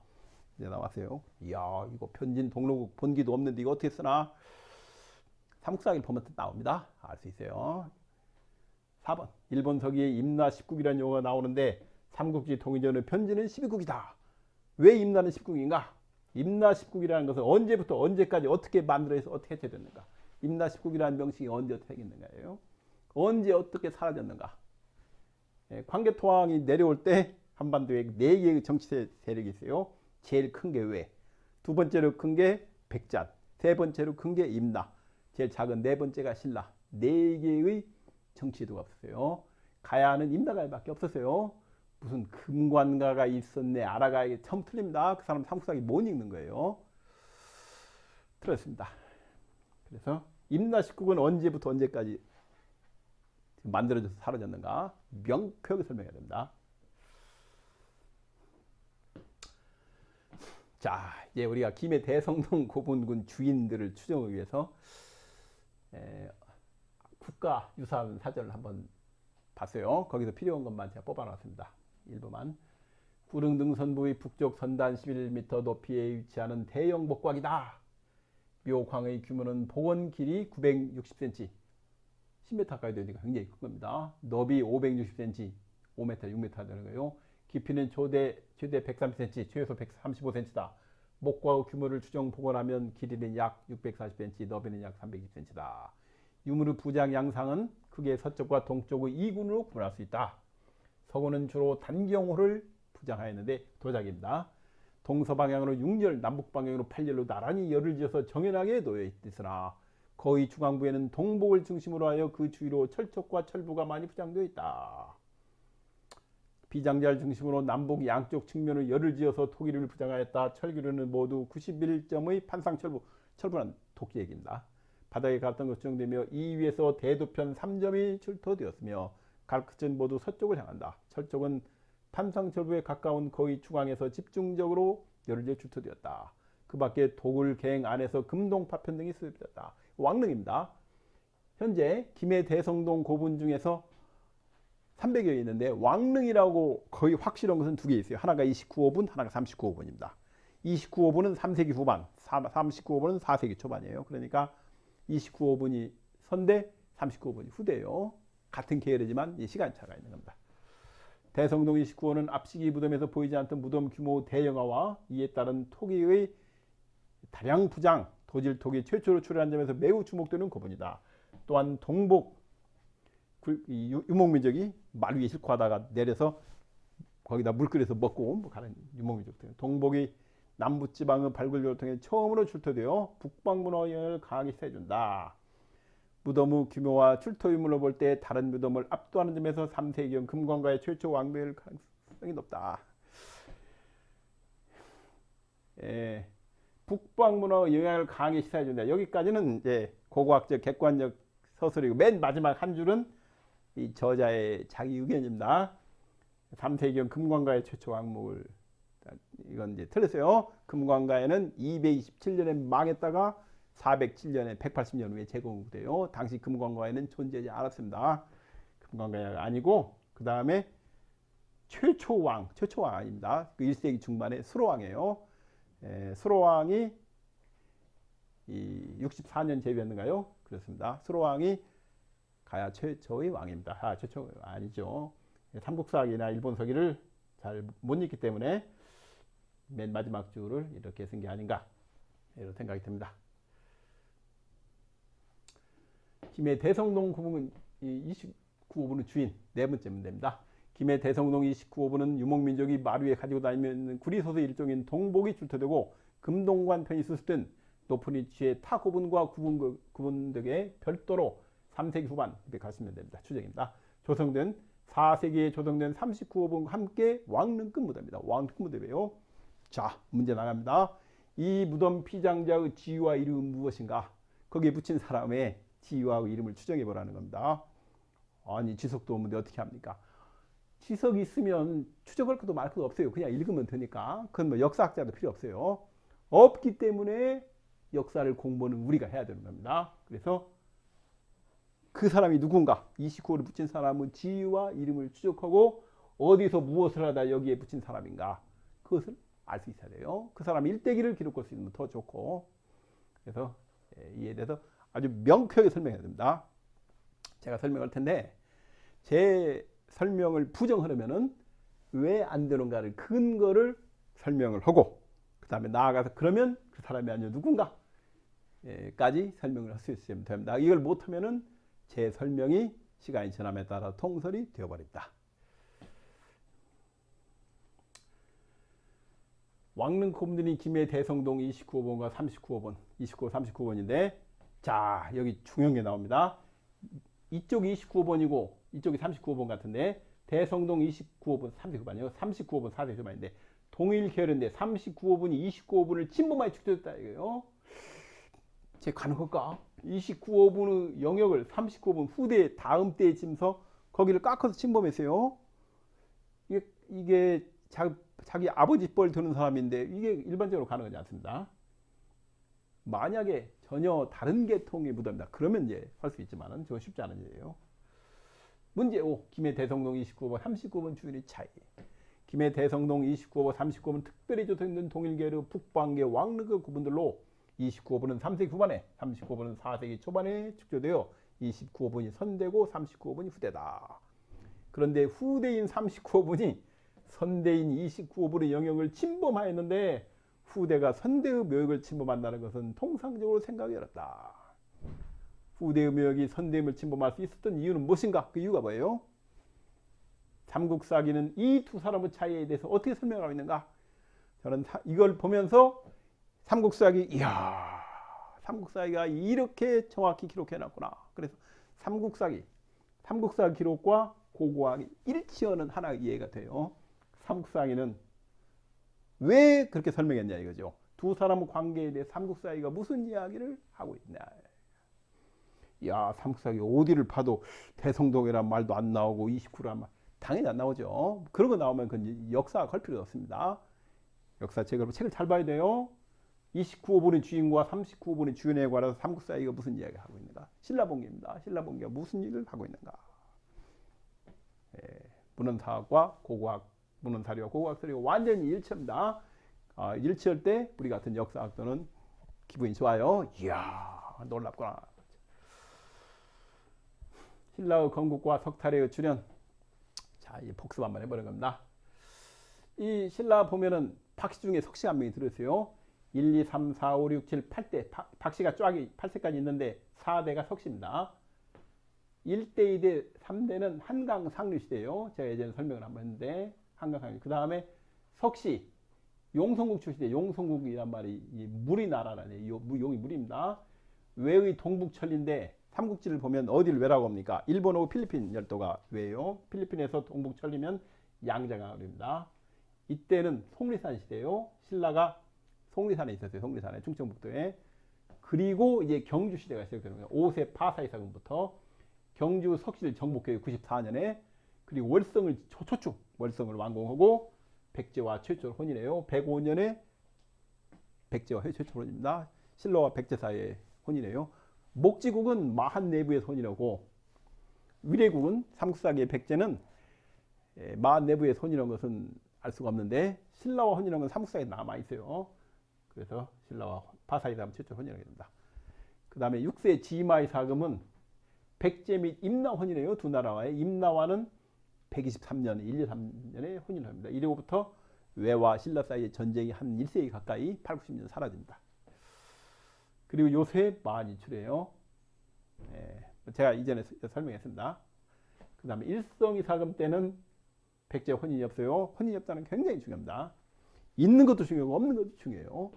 이제 나왔어요. 이야, 이거 변진 동로국 본기도 없는데 이거 어떻게 쓰나? 삼국사기를 보면 나옵니다. 알 수 있어요. 4번. 일본 서기에 임나 10국이라는 용어가 나오는데 삼국지 통일전의 변진은 12국이다. 왜 임나는 10국인가? 임나 10국이라는 것은 언제부터 언제까지 어떻게 만들어서 어떻게 해체됐는가? 임나 10국이라는 명칭이 언제 어떻게 생겼는가예요? 언제 어떻게 사라졌는가? 광개토왕이 내려올 때 한반도에 4개의 정치 세력이 있어요. 제일 큰 게 왜? 두 번째로 큰 게 백잔, 세 번째로 큰 게 임나, 제일 작은 네 번째가 신라. 4개의 정치도가 없었어요. 가야는 임나가야밖에 없었어요. 무슨 금관가가 있었네, 아라가 처음 틀립니다. 그 사람 삼국사기 못 읽는 거예요. 틀렸습니다. 그래서 임나 10국은 언제부터 언제까지 만들어져서 사라졌는가 명쾌하게 설명해야 됩니다. 자, 이제 우리가 김해 대성동 고분군 주인들을 추정하기 위해서 국가유산 사전을 한번 봤어요. 거기서 필요한 것만 제가 뽑아놨습니다. 일부만. 구릉등선부의 북쪽 선단 11m 높이에 위치하는 대형 목곽이다. 묘광의 규모는 복원 길이 960cm, 10m 가까이 되니까 굉장히 큰 겁니다. 너비 560cm, 5m, 6m 되는 거예요. 깊이는 최대 130cm, 최소 135cm다. 목과 규모를 추정 복원하면 길이는 약 640cm, 너비는 약 320cm다. 유물의 부장 양상은 크게 서쪽과 동쪽의 2군으로 구분할 수 있다. 서군은 주로 단경호를 부장하였는데 도자기입니다. 동서방향으로 6열, 남북방향으로 8열로 나란히 열을 지어서 정연하게 놓여 있으나 거의 중앙부에는 동복을 중심으로 하여 그 주위로 철촉과 철부가 많이 부장되어 있다. 비장자를 중심으로 남북 양쪽 측면을 열을 지어서 토기를 부장하였다. 철기류는 모두 91점의 판상철부, 철부는 도끼 얘기입니다. 바닥에 갔던 것 추정되며 이 위에서 대도편 3점이 출토되었으며 갈 끝은 모두 서쪽을 향한다. 철쪽은 판상철부에 가까운 거의 중앙에서 집중적으로 열을 지어 출토되었다. 그 밖에 도굴 갱 안에서 금동 파편 등이 수립되었다. 왕릉입니다. 현재 김해 대성동 고분 중에서 300여 있는데 왕릉이라고 거의 확실한 것은 두 개 있어요. 하나가 29호분, 하나가 39호분입니다. 29호분은 3세기 후반, 39호분은 4세기 초반이에요. 그러니까 29호분이 선대, 39호분이 후대예요. 같은 계열이지만 시간 차가 있는 겁니다. 대성동 29호는 앞시기 무덤에서 보이지 않던 무덤 규모 대형화와 이에 따른 토기의 다량 부장, 도질 토기 최초로 출현한 점에서 매우 주목되는 고분이다. 또한 동복 유목민족이 말 위에 싣고 하다가 내려서 거기다 물 끓여서 먹고 가는 유목민족들. 동복이 남부지방의 발굴을 통해 처음으로 출토되어 북방문화 영향을 강하게 해준다. 무덤의 규모와 출토 유물로 볼 때 다른 무덤을 압도하는 점에서 3세기형 금관가의 최초 왕비일 가능성이 높다. 북방문화 영향을 강하게 시사해준다. 여기까지는 이제 고고학적 객관적 서술이고 맨 마지막 한 줄은 이 저자의 자기 의견입니다. 3세기형 금관가의 최초 왕목을 이건 이제 틀렸어요. 금관가에는 227년에 망했다가 407년에 180년 후에 재건돼요. 당시 금관가에는 존재하지 않았습니다. 금관가가 아니고 그 다음에 최초왕 아닙니다. 그 1세기 중반에 수로왕이에요. 수로왕이 64년 제위했는가요? 그렇습니다. 수로왕이 가야 최초의 왕입니다. 최초 아니죠. 삼국사기나 일본서기를 잘 못 읽기 때문에 맨 마지막 줄을 이렇게 쓴 게 아닌가 이런 생각이 듭니다. 김해 대성동 고분은 29호분의 주인 네 번째 문제입니다. 김해 대성동 29호분은 유목민족이 말 위에 가지고 다니는 구리소의 일종인 동복이 출토되고 금동관 편이 수습된 높은 위치의 타 고분과 구분 등의 별도로 3세기 후반 280년 됩니다. 추정입니다. 조성된 4세기에 조성된 39호분과 함께 왕릉급 무덤입니다. 왕릉급 무덤이에요. 자, 문제 나갑니다. 이 무덤 피장자의 지위와 이름은 무엇인가? 거기에 붙인 사람의 지위와 이름을 추정해 보라는 겁니다. 아니, 지석도 없는데 어떻게 합니까? 지석이 있으면 추정할 것도 말 것도 없어요. 그냥 읽으면 되니까. 그건 뭐 역사학자도 필요 없어요. 없기 때문에 역사를 공부는 우리가 해야 되는 겁니다. 그래서 그 사람이 누군가, 29호를 붙인 사람은 지위와 이름을 추적하고 어디서 무엇을 하다 여기에 붙인 사람인가, 그것을 알 수 있어야 돼요. 그 사람 일대기를 기록할 수 있으면 더 좋고. 그래서 이에 대해서 아주 명쾌하게 설명해야 됩니다. 제가 설명할 텐데 제 설명을 부정하려면은 왜 안 되는가를 근거를 설명을 하고 그 다음에 나아가서 그러면 그 사람이 아니라 누군가까지 설명을 할 수 있으면 됩니다. 이걸 못하면은 제 설명이 시간이 지남에 따라 통설이 되어버립니다. 왕릉 고분들이 김해 대성동 29호번과 39호번, 29호, 39호번인데 자, 여기 중요한 게 나옵니다. 이쪽이 29호번이고 이쪽이 39호번 같은데 대성동 29호번, 39호번이요. 39호번, 40호번인데 동일 계열인데 39호번이 29호번을 침범하여 축소했다 이거예요. 제 가능할까? 29호분의 영역을 39호분 후대 다음 때에 침서 거기를 깎아서 침범했어요. 이게 자기 아버지 뻘 드는 사람인데 이게 일반적으로 가능하지 않습니다. 만약에 전혀 다른 계통의 무덤이다. 그러면 이제 할 수 있지만은 저건 쉽지 않은 일이에요. 문제 5. 김해 대성동 29호번, 39호번 주인의 차이. 김해 대성동 29호번, 39호번 특별히 조성된 동일계의 북방계 왕릉급 구분들로 29호번은 3세기 후반에, 39호번은 4세기 초반에 축조되어 29호번이 선대고 39호번이 후대다. 그런데 후대인 39호번이 선대인 29호번의 영역을 침범하였는데 후대가 선대의 묘역을 침범한다는 것은 통상적으로 생각이 어렵다. 후대의 묘역이 선대임을 침범할 수 있었던 이유는 무엇인가? 그 이유가 뭐예요? 삼국사기는 이 두 사람의 차이에 대해서 어떻게 설명하고 있는가? 저는 이걸 보면서 삼국사기, 이야, 삼국사기가 이렇게 정확히 기록해놨구나. 그래서 삼국사 기록과 고고학이 일치하는 하나의 이해가 돼요. 삼국사기는 왜 그렇게 설명했냐 이거죠. 두 사람의 관계에 대해 삼국사기가 무슨 이야기를 하고 있냐. 야, 삼국사기 어디를 파도 대성동이란 말도 안 나오고 29란 말 당연히 안 나오죠. 그런 거 나오면 그 역사가 걸 필요가 없습니다. 역사 책을 잘 봐야 돼요. 29호분의 주인과 39호분의 주인에 관해서 삼국사기가 무슨 이야기를 하고 있는가. 신라본기입니다. 신라본기가 무슨 일을 하고 있는가. 문헌사학과 고고학, 문헌사리와 고고학설이 완전히 일치합니다. 일치할 때 우리 같은 역사학도는 기분이 좋아요. 이야, 놀랍구나. 신라의 건국과 석탈의 출현. 자, 이 복습 한번 해보는 겁니다. 이 신라 보면은 박씨 중에 석씨 한 명이 들으세요. 1, 2, 3, 4, 5, 6, 7, 8대. 박씨가 쫙이 8세까지 있는데 4대가 석씨입니다. 1대, 2대, 3대는 한강 상류 시대예요. 제가 예전에 설명을 한번 했는데 한강 상류. 그 다음에 석씨, 용성국 출시대. 용성국이란 말이 이 물이 나라라네. 용이 물입니다. 외의 동북천리인데 삼국지를 보면 어디를 외라고 합니까? 일본하고 필리핀 열도가 외예요. 필리핀에서 동북천리면 양자강입니다. 이때는 속리산 시대예요. 신라가 속리산에 있었어요. 속리산에 충청북도에. 그리고 이제 경주 시대가 시작되는 거예요. 5세 파사의 사건부터 경주 석실 정복해요. 94년에. 그리고 월성을 초축 월성을 완공하고 백제와 최초로 혼인해요. 105년에 백제와 최초로 혼인입니다. 신라와 백제 사이에 혼인해요. 목지국은 마한 내부에서 혼인하고 위례국은 삼국사기의 백제는 마한 내부에서 혼인한 것은 알 수가 없는데 신라와 혼인한 건 삼국사기에 남아 있어요. 그래서 신라와 파사의 사람 최초로 혼인하게 됩니다. 그 다음에 6세 지마의 사금은 백제 및 임나 혼인해요. 두 나라와의. 임나와는 123년, 123년에 혼인을 합니다. 이래부터 외와 신라 사이의 전쟁이 한 1세기 가까이 8, 90년 사라집니다. 그리고 요새 마한이 출해요. 제가 이전에 설명했습니다. 그 다음에 일성이 사금 때는 백제 혼인이 없어요. 혼인이 없다는 게 굉장히 중요합니다. 있는 것도 중요하고 없는 것도 중요해요.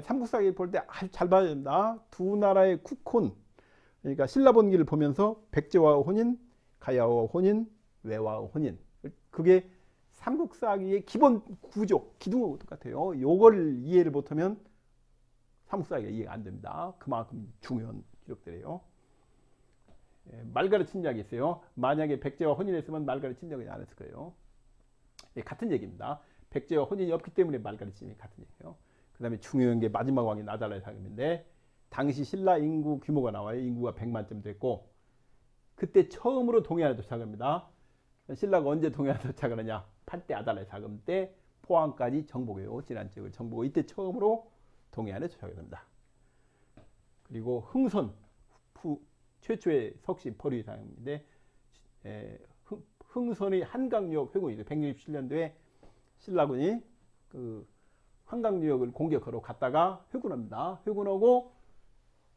삼국사기 볼 때 아주 잘 봐야 됩니다. 두 나라의 국혼, 그러니까 신라본기를 보면서 백제와 혼인, 가야와 혼인, 외와 혼인. 그게 삼국사기의 기본 구조, 기둥하고 똑같아요. 요걸 이해를 못하면 삼국사기가 이해가 안 됩니다. 그만큼 중요한 기록들이에요. 말가르 침략이 있어요. 만약에 백제와 혼인했으면 말가르 침략이 안 했을 거예요. 같은 얘기입니다. 백제와 혼인이 없기 때문에 말가르 침략이 같은 얘기예요. 그 다음에 중요한 게 마지막 왕이 나달라의 사금인데 당시 신라 인구 규모가 나와요. 인구가 100만쯤 됐고 그때 처음으로 동해안에 도착합니다. 신라가 언제 동해안에 도착을 하냐? 8대 아달라의 사금 때 포항까지 정복해요. 진안 지역을 정복하고 이때 처음으로 동해안에 도착하게 됩니다. 그리고 흥선 최초의 석시 포리 사금인데 흥선이 한강유역 회군이죠. 167년도에 신라군이 그 한강유역을 공격하러 갔다가 회군합니다. 회군하고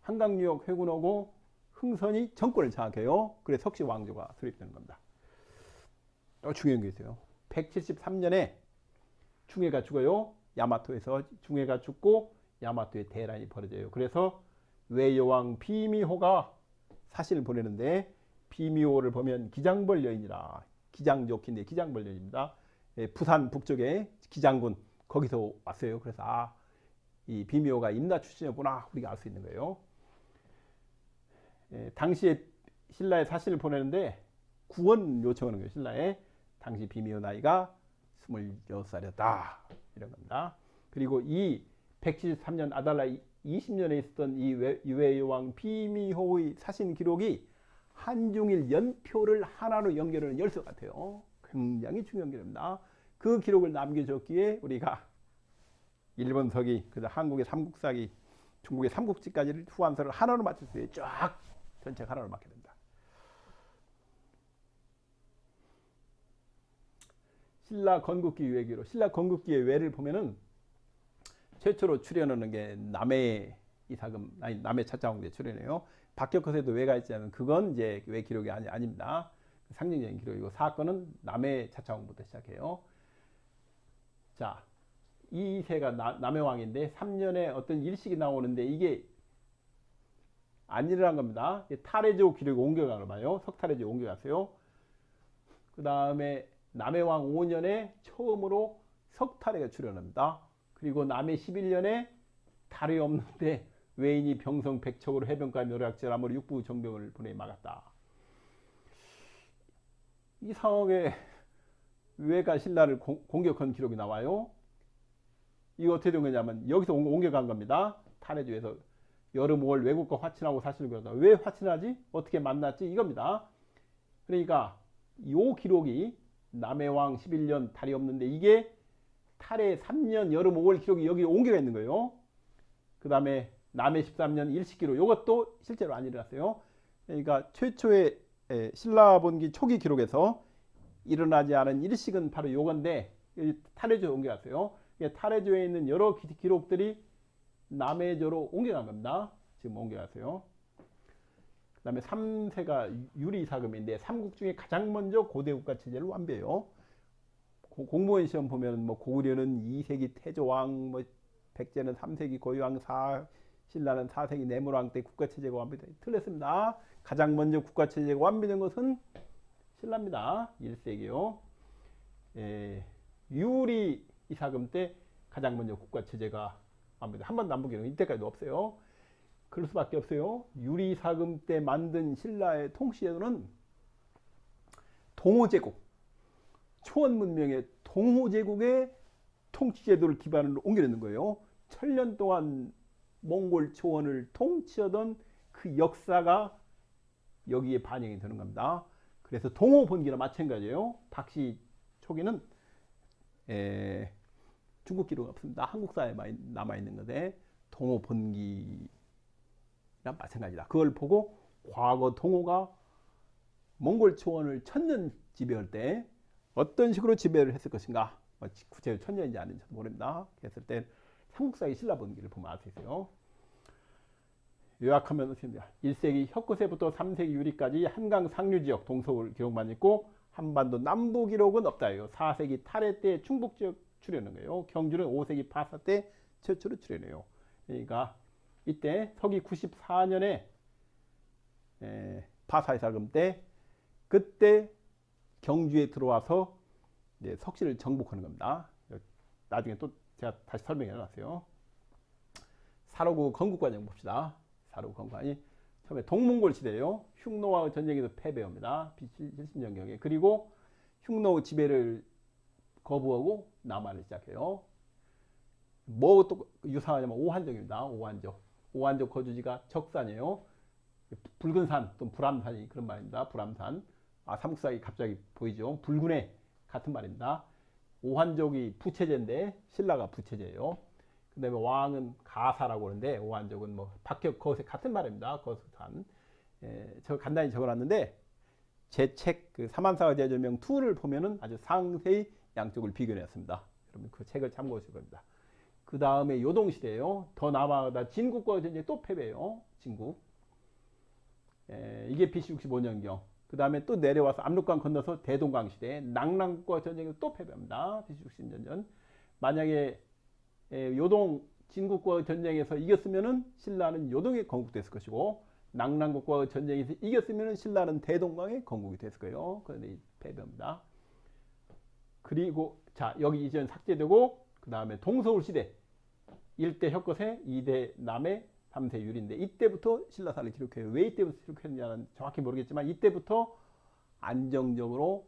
한강유역 회군하고 흥선이 정권을 장악해요. 그래서 석시 왕조가 수립되는 겁니다. 또 중요한 게 있어요. 173년에 중해가 죽어요. 야마토에서 중해가 죽고 야마토의 대란이 벌어져요. 그래서 외여왕 비미호가 사신을 보내는데 비미호를 보면 기장벌 여인이라 기장족인데 기장벌 여인입니다. 부산 북쪽에 기장군 거기서 왔어요. 그래서 이 비미호가 임나 출신이었구나 우리가 알 수 있는 거예요. 당시에 신라에 사신을 보내는데 구원 요청하는 거예요. 신라에. 당시 비미호 나이가 26살이었다. 이런 겁니다. 그리고 이 173년 아달라 20년에 있었던 이 외여왕 비미호의 사신 기록이 한중일 연표를 하나로 연결하는 열쇠 같아요. 굉장히 중요한 기록입니다. 그 기록을 남겨줬기에 우리가 일본 서기, 그다음 한국의 삼국사기, 중국의 삼국지까지를 후한서를 하나로 맞출 수 있어요. 쫙 전체가 하나로 맞게 됩니다. 신라 건국기 외기로 신라 건국기의 외를 보면은 최초로 출연하는 게 남해 이사금, 아니 남해 차차홍대 출연해요. 박격컷에도 외가 있지 않은 그건 이제 외 기록이 아닙니다. 상징적인 기록이고 사건은 남해 차차홍부터 시작해요. 자, 이 세가 남해 왕인데 3년에 어떤 일식이 나오는데 이게 안 일어난 겁니다. 탈해조 기록이 옮겨가는 봐요. 석탈해조 옮겨갔어요. 그 다음에 남해 왕 5년에 처음으로 석탈해가 출연합니다. 그리고 남해 11년에 달이 없는데 외인이 병성 백척으로 해변가 묘락질함으로 육부 정병을 보내 막았다. 이 상황에 외가 신라를 공격한 기록이 나와요. 이거 어떻게 된 거냐면 여기서 옮겨간 겁니다. 탈해조에서 여름 5월 외국과 화친하고 사실을 그렸다. 왜 화친하지? 어떻게 만났지? 이겁니다. 그러니까 이 기록이 남해왕 11년 달이 없는데 이게 탈해 3년 여름 5월 기록이 여기 옮겨가 있는 거예요. 그 다음에 남해 13년 일식기록 이것도 실제로 안 일어났어요. 그러니까 최초의 신라본기 초기 기록에서 일어나지 않은 일식은 바로 요건데 탈해조에 옮겨갔어요. 탈해조에 있는 여러 기록들이 남해조로 옮겨간 겁니다. 지금 옮겨갔어요. 그 다음에 3세가 유리사금인데 삼국 중에 가장 먼저 고대국가 체제를 완비해요. 공무원 시험 보면 뭐 고구려는 2세기 태조왕, 뭐 백제는 3세기 고유왕, 신라는 4세기 내물왕 때 국가체제가 완비돼. 틀렸습니다. 가장 먼저 국가체제가 완비된 것은 신라입니다. 1세기요. 유리 이사금 때 가장 먼저 국가체제가 완비돼. 한 번도 안 보기로 이때까지도 없어요. 그럴 수밖에 없어요. 유리 이사금 때 만든 신라의 통치제도는 동호제국, 초원문명의 동호제국의 통치제도를 기반으로 옮겨내는 거예요. 1000년 동안 몽골 초원을 통치하던 그 역사가 여기에 반영이 되는 겁니다. 그래서 동호본기나 마찬가지예요. 박씨 초기는 중국 기록은 없습니다. 한국사에 남아있는 건데 동호본기랑 마찬가지다. 그걸 보고 과거 동호가 몽골 초원을 1000년 지배할 때 어떤 식으로 지배를 했을 것인가, 구체적으로 1000년인지 아닌지도 모릅니다. 그랬을 때 삼국사의 신라본기를 보면 알 수 있어요. 요약하면 어떻게 됩니까? 1세기 혁거세부터 3세기 유리까지 한강 상류지역 동서울 기록만 있고 한반도 남부 기록은 없다. 4세기 탈해 때 충북지역 출현한 거예요. 경주는 5세기 파사 때 최초로 출현해요. 그러니까 이때 서기 94년에 파사이사금 때 그때 경주에 들어와서 이제 석실을 정복하는 겁니다. 나중에 또 제가 다시 설명해 놨어요. 사로구 건국과정 봅시다. 사로구 건국과정이 처음에 동몽골 시대예요. 흉노와 전쟁에서 패배합니다. 비칠신전경에. 그리고 흉노 지배를 거부하고 남한을 시작해요. 뭐 또 유사하냐면 오한족입니다. 오한족. 오한족 거주지가 적산이에요. 붉은 산 또는 불암산이 그런 말입니다. 불암산. 삼국사에 갑자기 보이죠. 붉은해 같은 말입니다. 오한족이 부체제인데 신라가 부체제예요. 그 다음에 왕은 가사라고 하는데 오한족은 뭐 박격 거세 같은 말입니다. 거수산. 저 간단히 적어놨는데 제 책 그 사만사가 제절명 2를 보면은 아주 상세히 양쪽을 비교했습니다. 여러분 그 책을 참고하실 겁니다. 그 다음에 요동시대예요. 더 남아가다 진국과 전쟁 또 패배해요. 진국. 이게 BC 65년경. 그 다음에 또 내려와서 압록강 건너서 대동강 시대 낙랑과 전쟁에서 또 패배합니다. BC 60년. 만약에 요동 진국과 전쟁에서 이겼으면은 신라는 요동에 건국됐을 것이고 낙랑국과 전쟁에서 이겼으면은 신라는 대동강에 건국이 됐을 거예요. 그런데 패배합니다. 그리고 자 여기 이전 삭제되고 그 다음에 동서울 시대 1대 혁거세 2대 남해 3세 유리인데 이때부터 신라사를 기록해요. 왜 이때부터 기록했느냐는 정확히 모르겠지만 이때부터 안정적으로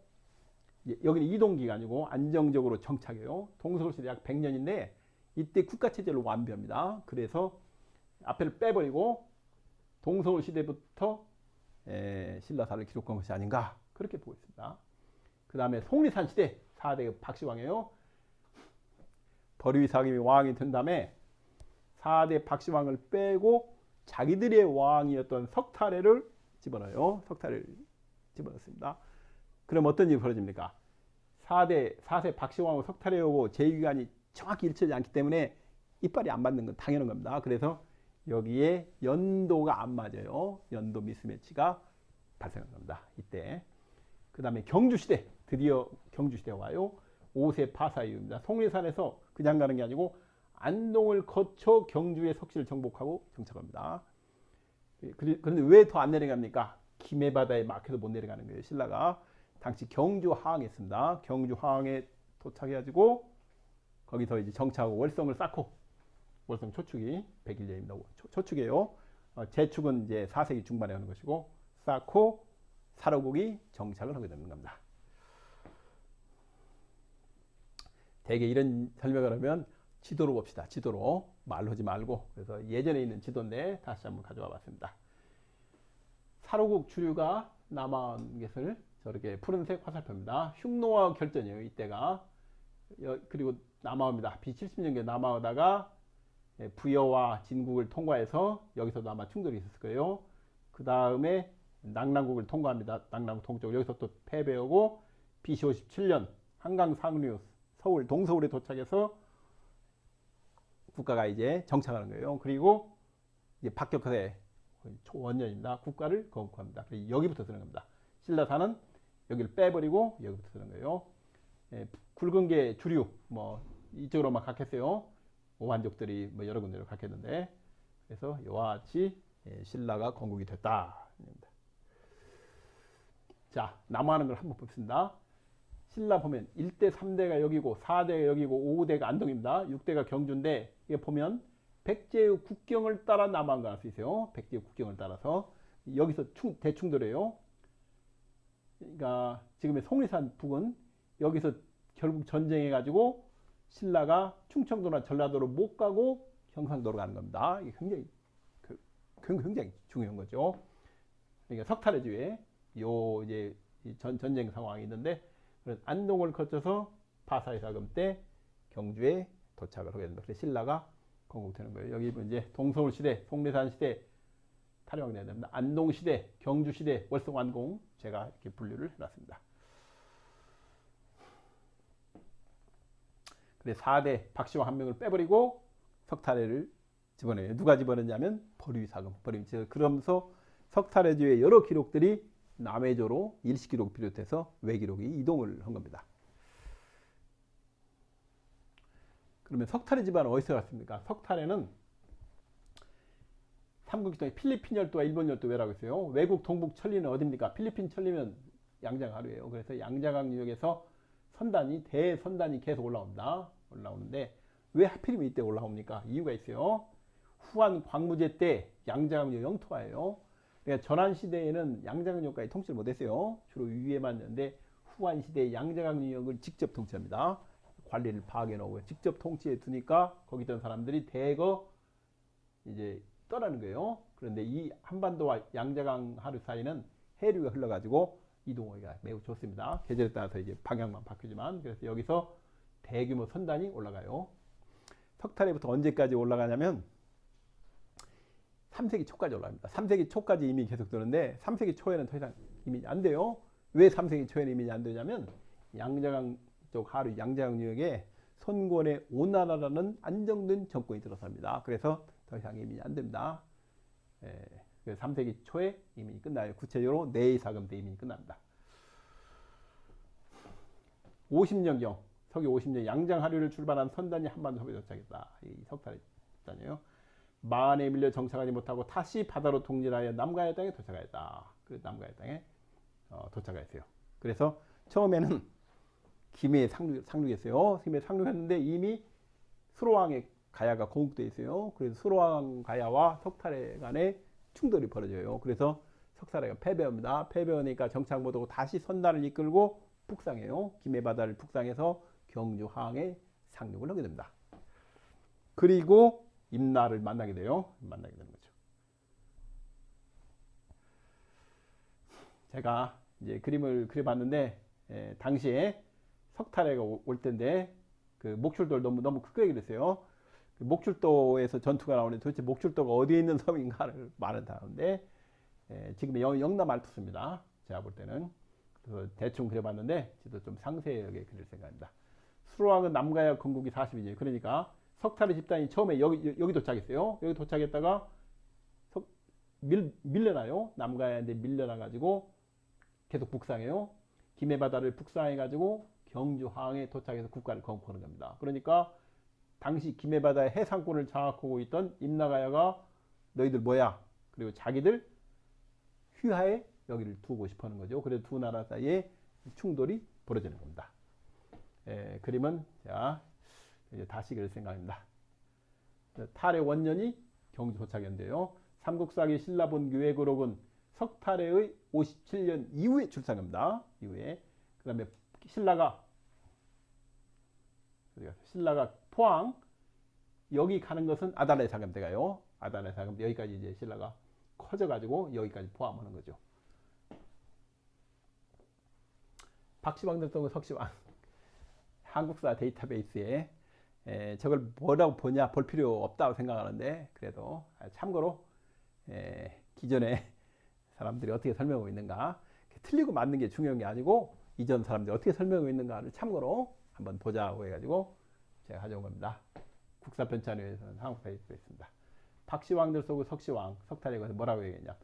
여기는 이동기간이고 안정적으로 정착해요. 동서울시대 약 100년인데 이때 국가체제를 완비합니다. 그래서 앞에를 빼버리고 동서울시대부터 신라사를 기록한 것이 아닌가 그렇게 보고 있습니다. 그 다음에 송리산 시대 4대 박씨왕이에요. 버류이사금이 왕이 된 다음에 4대 박씨왕을 빼고 자기들의 왕이었던 석탈해를 집어넣어요. 석탈해를 집어넣습니다. 그럼 어떤 일이 벌어집니까? 4세 박씨왕하고 석탈해하고 제위기간이 정확히 일치하지 않기 때문에 이빨이 안 맞는 건 당연한 겁니다. 그래서 여기에 연도가 안 맞아요. 연도 미스매치가 발생한 겁니다. 이때. 그 다음에 경주시대, 드디어 경주시대가 와요. 5세 파사 이후입니다. 속리산에서 그냥 가는 게 아니고 안동을 거쳐 경주의 석실을 정복하고 정착합니다. 그런데 왜 더 안 내려갑니까? 김해바다에 막혀서 못 내려가는 거예요. 신라가 당시 경주 하항에 있습니다. 경주 하항에 도착해가지고 거기서 이제 정착하고 월성을 쌓고, 월성 초축이 101년입니다. 초축이에요. 제축은 이제 4세기 중반에 하는 것이고, 쌓고 사로국이 정착을 하게 되는 겁니다. 대개 이런 설명을 하면 지도로 봅시다. 지도로 말로 하지 말고. 그래서 예전에 있는 지도인데 다시 한번 가져와 봤습니다. 사로국 주류가 남아온 것을 저렇게 푸른색 화살표입니다. 흉노와 결전이에요. 이때가. 그리고 남아옵니다. B70년경에 남아오다가 부여와 진국을 통과해서 여기서도 아마 충돌이 있었을 거예요. 그 다음에 낙랑국을 통과합니다. 낙랑국 동쪽 여기서 또 패배하고 BC57년 한강 상류 서울 동서울에 도착해서 국가가 이제 정착하는 거예요. 그리고 이제 박격허세 초원년입니다. 국가를 건국합니다. 여기부터 쓰는 겁니다. 신라사는 여기를 빼버리고 여기부터 쓰는 거예요. 굵은 게 주류, 뭐 이쪽으로만 갔겠어요. 오한족들이 뭐 여러 군데로 갔겠는데, 그래서 이와 같이 신라가 건국이 됐다. 자, 남아하는 걸 한번 봅시다. 신라 보면 1대 3대가 여기고 4대가 여기고 5대가 안동입니다. 6대가 경주인데, 이게 보면 백제의 국경을 따라 남아한 걸 알 수 있어요. 백제의 국경을 따라서 여기서 대충돌해요. 그러니까 지금의 속리산 북은 여기서 결국 전쟁해가지고 신라가 충청도나 전라도로 못 가고 경상도로 가는 겁니다. 이게 굉장히 중요한 거죠. 그러니까 석탈의 주에 요 이제 전쟁 상황이 있는데, 안동을 거쳐서 파사의 사금 때 경주에 도착을 하게 됩니다. 그래서 신라가 건국되는 거예요. 여기 이제 동서울 시대, 속리산 시대 탈영돼야 됩니다. 안동 시대, 경주 시대, 월성 완공 제가 이렇게 분류를 해놨습니다. 그래서 4대 박씨왕 한 명을 빼버리고 석탈해를 집어내요. 누가 집어넣냐면 버류사금. 그러면서 석탈해주의 여러 기록들이 남해조로 일시기록 비롯해서 외기록이 이동을 한 겁니다. 그러면 석탈해 집안은 어디서 갔습니까? 석탈해는 삼국지 동에 필리핀 열도와 일본 열도 외라고 있어요. 외국 동북 천리는 어디입니까? 필리핀 천리면 양자강하루예요. 그래서 양자강 유역에서 선단이 대선단이 계속 올라오는데 왜 하필이면 이때 올라옵니까? 이유가 있어요. 후한 광무제 때 양자강 유역 영토화예요. 그러니까 전한 시대에는 양자강 유역까지 통치를 못했어요. 주로 위에만 있는데 후한 시대에 양자강 유역을 직접 통치합니다. 관리를 파악해 놓고 직접 통치해 두니까 거기 있던 사람들이 대거 이제 떠나는 거예요. 그런데 이 한반도와 양자강 하류 사이는 해류가 흘러가지고 이동하기가 매우 좋습니다. 계절에 따라서 이제 방향만 바뀌지만, 그래서 여기서 대규모 선단이 올라가요. 석탈해부터 언제까지 올라가냐면 3세기 초까지 올라갑니다. 3세기 초까지 이민이 계속 도는데 3세기 초에는 더 이상 이민이 안 돼요. 왜 3세기 초에는 이민이 안 되냐면 양자강 쪽 하류 양자강 유역에 손권의 오나라라는 안정된 정권이 들어섭니다. 그래서 더 이상 이민이 안 됩니다. 3세기 초에 이민이 끝나요. 구체적으로 내의사금 때 이민이 끝납니다. 50년경, 서기 50년 양장 하류를 출발한 선단이 한반도 서부에 도착했다. 이 석탈의 집단이에요. 만에 밀려 정착하지 못하고 다시 바다로 통일하여 남가야 땅에 도착하였다. 그 남가야 땅에 도착했어요. 그래서 처음에는 김해에 상륙했어요. 김해에 상륙했는데 이미 수로왕의 가야가 공국되어 있어요. 그래서 수로왕 가야와 석탈해 간에 충돌이 벌어져요. 그래서 석탈해가 패배합니다. 패배하니까 정착 못하고 다시 선단을 이끌고 북상해요. 김해 바다를 북상해서 경주 하항에 상륙을 하게 됩니다. 그리고 임나를 만나게 되는 거죠. 제가 이제 그림을 그려봤는데 당시에 석탈해가 올 때인데 그 목출도를 너무 크게 그렸어요. 그 목출도에서 전투가 나오는데 도대체 목출도가 어디에 있는 섬인가를 말은 하는데 지금 영남 알프스입니다. 제가 볼 때는. 그래서 대충 그려봤는데 저도 좀 상세하게 그릴 생각입니다. 수로왕은 남가야 건국이 40이죠. 그러니까 석탈의 집단이 처음에 여기 도착했어요. 여기 도착했다가 밀려나요. 남가야인데 밀려나가지고 계속 북상해요. 김해바다를 북상해가지고 경주항에 도착해서 국가를 건국하는 겁니다. 그러니까 당시 김해바다의 해상권을 장악하고 있던 임나가야가 너희들 뭐야? 그리고 자기들 휘하에 여기를 두고 싶어 하는 거죠. 그래서 두 나라 사이에 충돌이 벌어지는 겁니다. 그림은 자 이제 다시 그릴 생각입니다. 탈의 원년이 경주 도착인데요. 삼국사기 신라본 교회고록은 석탈의 57년 이후에 출산합니다. 이후에 그 다음에 신라가 포항 여기 가는 것은 아달라의 사감대 가요. 아달라의 사감대 여기까지 이제 신라가 커져가지고 여기까지 포함하는 거죠. 박시왕 대통령 석시왕 한국사 데이터베이스에 저걸 뭐라고 보냐 볼 필요 없다고 생각하는데 그래도 참고로 기존에 사람들이 어떻게 설명하고 있는가 틀리고 맞는 게 중요한 게 아니고 이전 사람들이 어떻게 설명하고 있는가를 참고로 한번 보자고 해가지고 제가 가져온 겁니다. 국사편찬회에서는 한국사에 있습니다. 박시왕들 속의 석시왕 석탈에 관해서 뭐라고 얘기했냐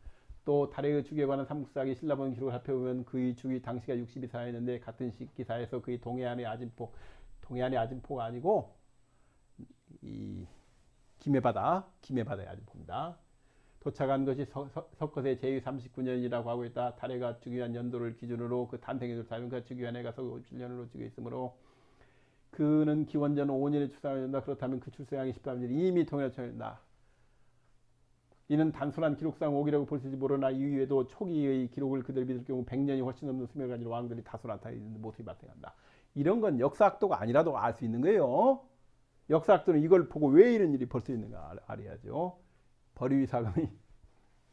또 달의 주기에 관한 삼국사기 신라본 기록을 살펴보면 그의 주기 당시가 62사였는데 같은 시기사에서 그의 동해안의 아진포가 아니고 이 김해바다의 아진포입니다. 도착한 것이 석것의 제39년이라고 하고 있다. 달해가 주기한 연도를 기준으로 그 단생에도 다른가 주기한 해가 석 57년으로 주기 있으므로 그는 기원전 5년에 출생한다. 그렇다면 그 출생하기 13년 이미 동해천이다. 이는 단순한 기록상 오기라고 볼 수 있지 모르나 이외에도 초기의 기록을 그대로 믿을 경우 100년이 훨씬 넘는 수명을 가진 왕들이 다수 나타나는 모습이 발생한다. 이런 건 역사학도가 아니라도 알 수 있는 거예요. 역사학도는 이걸 보고 왜 이런 일이 벌 수 있는가 알아야죠. 버리위사금이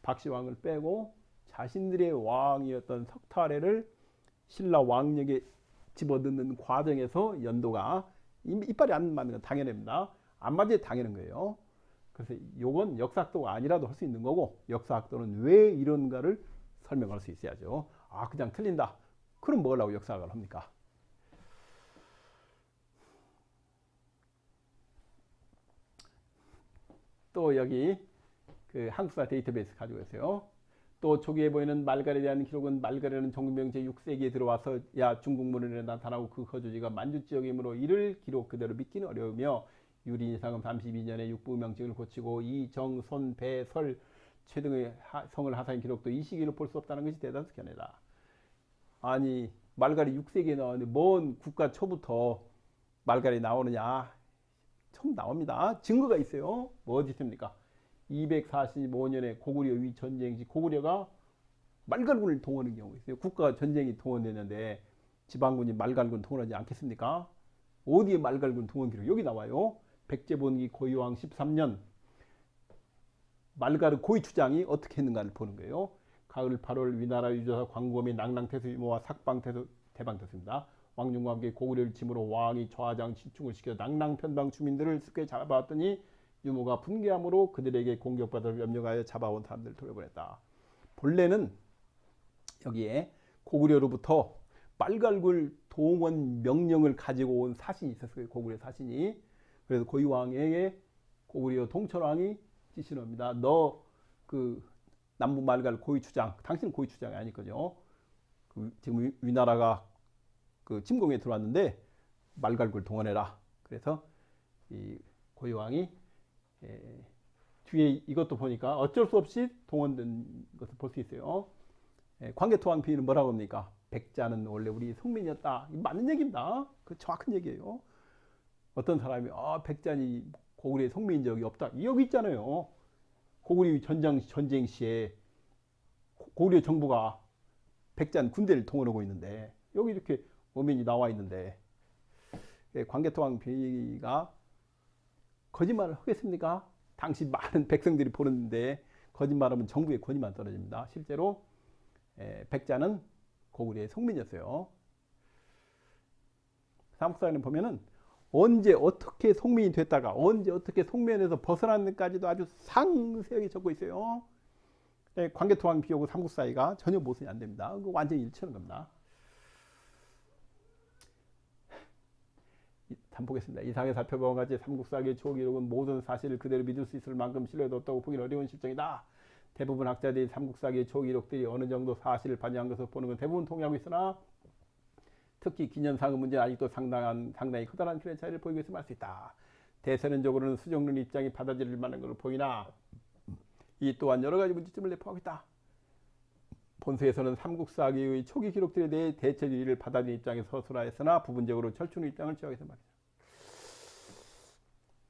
박시왕을 빼고 자신들의 왕이었던 석탈해를 신라 왕력에 집어넣는 과정에서 연도가 이빨이 안 맞는 건 당연합니다. 안 맞아야 당연한 거예요. 그래서 이건 역사학도가 아니라도 할 수 있는 거고 역사학도는 왜 이런가를 설명할 수 있어야죠. 아 그냥 틀린다. 그럼 뭐 하려고 역사학을 합니까? 또 여기 그 한국사 데이터베이스 가지고 있어요. 또 초기에 보이는 말갈에 대한 기록은 말갈에는 정규명 제6세기에 들어와서 중국 문헌에 나타나고 그 거주지가 만주 지역이므로 이를 기록 그대로 믿기는 어려우며 유린이상은 32년에 육부 명칭을 고치고 이정, 손, 배, 설, 최 등의 성을 하사한 기록도 이 시기로 볼 수 없다는 것이 대단히 견해다. 아니 말갈이 6세기에 나왔는데 뭔 국가 초부터 말갈이 나오느냐. 처음 나옵니다. 증거가 있어요. 뭐 어디 있습니까? 245년에 고구려 위전쟁 시 고구려가 말갈군을 동원한 경우 있어요. 국가 전쟁이 동원되는데 지방군이 말갈군 동원하지 않겠습니까? 어디에 말갈군 동원 기록? 여기 나와요. 백제본기 고유왕 13년 말갈의 고위추장이 어떻게 했는가를 보는 거예요. 가을 8월 위나라 유조사 광검이 낭랑태수 유모와 삭방태수 대방태수입니다. 왕중과 함께 고구려를 짐으로 왕이 좌장 진충을 시켜 낭랑편방 주민들을 습게 잡아왔더니 유모가 분개함으로 그들에게 공격받을 염려하여 잡아온 사람들을 돌려보냈다. 본래는 여기에 고구려로부터 말갈굴 동원 명령을 가지고 온 사신이 있었어요. 고구려 사신이. 그래서 고유왕에게 고구려 동천왕이 지시를 합니다. 너 그 남부 말갈 고위추장, 당신은 고위추장이 아닐 거죠. 지금 위나라가 그 침공에 들어왔는데 말갈굴 동원해라. 그래서 이 고유왕이 뒤에 이것도 보니까 어쩔 수 없이 동원된 것을 볼 수 있어요. 광개토왕 비유는 뭐라고 합니까? 백자는 원래 우리 성민이었다. 이거 맞는 얘기입니다. 그 정확한 얘기예요. 어떤 사람이 백자니 고구려의 성민인 적이 없다. 여기 있잖아요. 고구려 전쟁 시에 고구려 정부가 백자는 군대를 동원하고 있는데 여기 이렇게 어민이 나와 있는데 광개토왕 비가 거짓말을 하겠습니까? 당시 많은 백성들이 보는데 거짓말하면 정부의 권위만 떨어집니다. 실제로 백자는 고구려의 성민이었어요. 삼국사에는 보면은 언제 어떻게 송민이 됐다가 언제 어떻게 송면에서 벗어났는지까지도 아주 상세하게 적고 있어요. 광개토왕 비하고 삼국사이가 전혀 모순이 안 됩니다. 그거 완전히 일치하는 겁니다. 한번 보겠습니다. 이상에 살펴본 같이 삼국사기의 초기록은 모든 사실을 그대로 믿을 수 있을 만큼 신뢰도 없다고 보기는 어려운 실정이다. 대부분 학자들이 삼국사기의 초기록들이 어느 정도 사실을 반영한 것을 보는 건 대부분 동의하고 있으나 특히 기년상의 문제는 아직도 상당히 커다란 길의 차이를 보이고 있음을 알 수 있다. 대세론적으로는 수정론 입장이 받아들일 만한 것으로 보이나 이 또한 여러 가지 문제점을 내포하고 있다. 본서에서는 삼국사기의 초기 기록들에 대해 대체주의를 받아들이는 입장에서 서술하였으나 부분적으로 철춘의 입장을 취하고 있단 말이죠.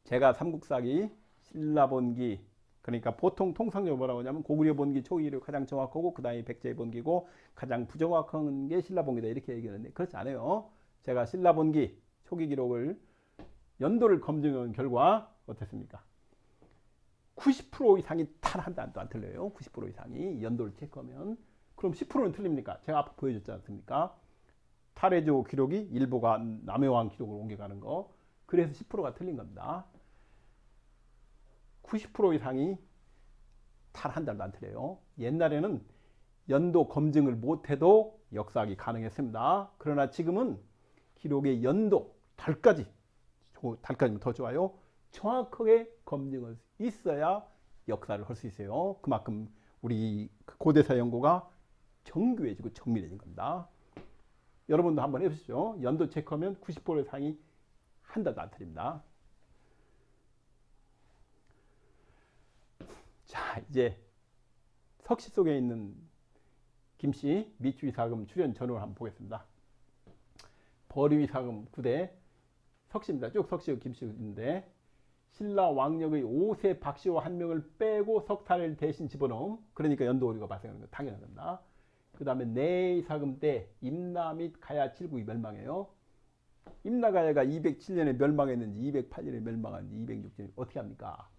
제가 삼국사기, 신라본기, 그러니까 보통 통상적으로 뭐라고 하냐면 고구려 본기 초기 기록이 가장 정확하고 그 다음에 백제 본기고 가장 부정확한 게 신라본기다 이렇게 얘기하는데 그렇지 않아요. 제가 신라본기 초기 기록을 연도를 검증한 결과 어땠습니까? 90% 이상이 탄한도 안 틀려요. 90% 이상이 연도를 체크하면. 그럼 10%는 틀립니까? 제가 앞에 보여줬지 않습니까? 탈해조 기록이 일부가 남해왕 기록으로 옮겨가는 거. 그래서 10%가 틀린 겁니다. 90% 이상이 탈 한 달도 안 틀려요. 옛날에는 연도 검증을 못해도 역사학이 가능했습니다. 그러나 지금은 기록의 연도, 달까지는 더 좋아요. 정확하게 검증을 있어야 역사를 할 수 있어요. 그만큼 우리 고대사 연구가 정교해지고 정밀해진 겁니다. 여러분도 한번 해보시죠. 연도 체크하면 90% 이상이 한 달도 안 틀립니다. 자, 이제 석시 속에 있는 김씨 미추이사금 출연 전후를 한번 보겠습니다. 버류이사금 9대 석시입니다. 쭉 석시의 김씨인데 신라 왕력의 5세 박씨와 한 명을 빼고 석탄을 대신 집어넣음. 그러니까 연도 오류가 발생하는 건 당연한 겁니다. 그 다음에 내이사금 때 임나 및 가야 7국이 멸망해요. 임나가야가 207년에 멸망했는지 208년에 멸망했는지 206년에 어떻게 합니까?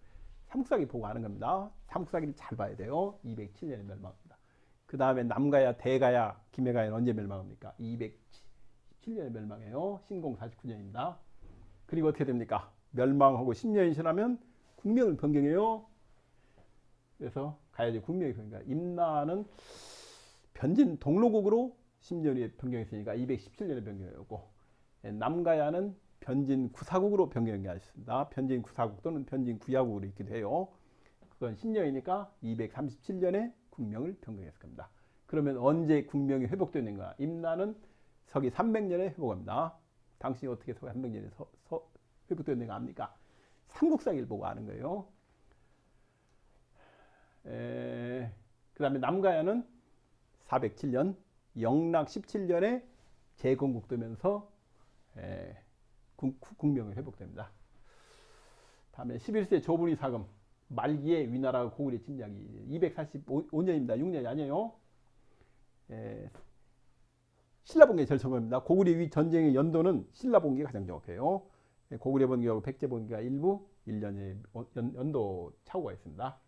삼국사기 보고 하는 겁니다. 삼국사기를 잘 봐야 돼요. 207년에 멸망합니다. 그 다음에 남가야, 대가야, 김해가야는 언제 멸망합니까? 217년에 멸망해요. 신공 49년입니다. 그리고 어떻게 됩니까? 멸망하고 10년이 지나면 국명을 변경해요. 그래서 가야지 국명이 변경. 임나는 변진 동로국으로 10년 후에 변경했으니까 217년에 변경했고 남가야는 변진 구사국으로 변경이 있습니다. 변진 구사국 또는 변진 구야국으로 있기도 해요. 그건 10년이니까 237년에 국명을 변경했을 겁니다. 그러면 언제 국명이 회복되는가? 임나는 서기 300년에 회복합니다. 당신이 어떻게 서기 300년에 회복되는가 합니까? 삼국사기를 보고 아는 거예요. 그 다음에 남가야는 407년 영락 17년에 재건국되면서 국명이 회복됩니다. 다음에 11세 조분이 사금 말기에 위나라가 고구려 침략이 245년입니다. 6년이 아니에요. 신라본기에 제일 정확합니다. 고구려 위 전쟁의 연도는 신라본기가 가장 정확해요. 고구려 본기하고 백제 본기가 일부 1년의 연도 차후가 있습니다.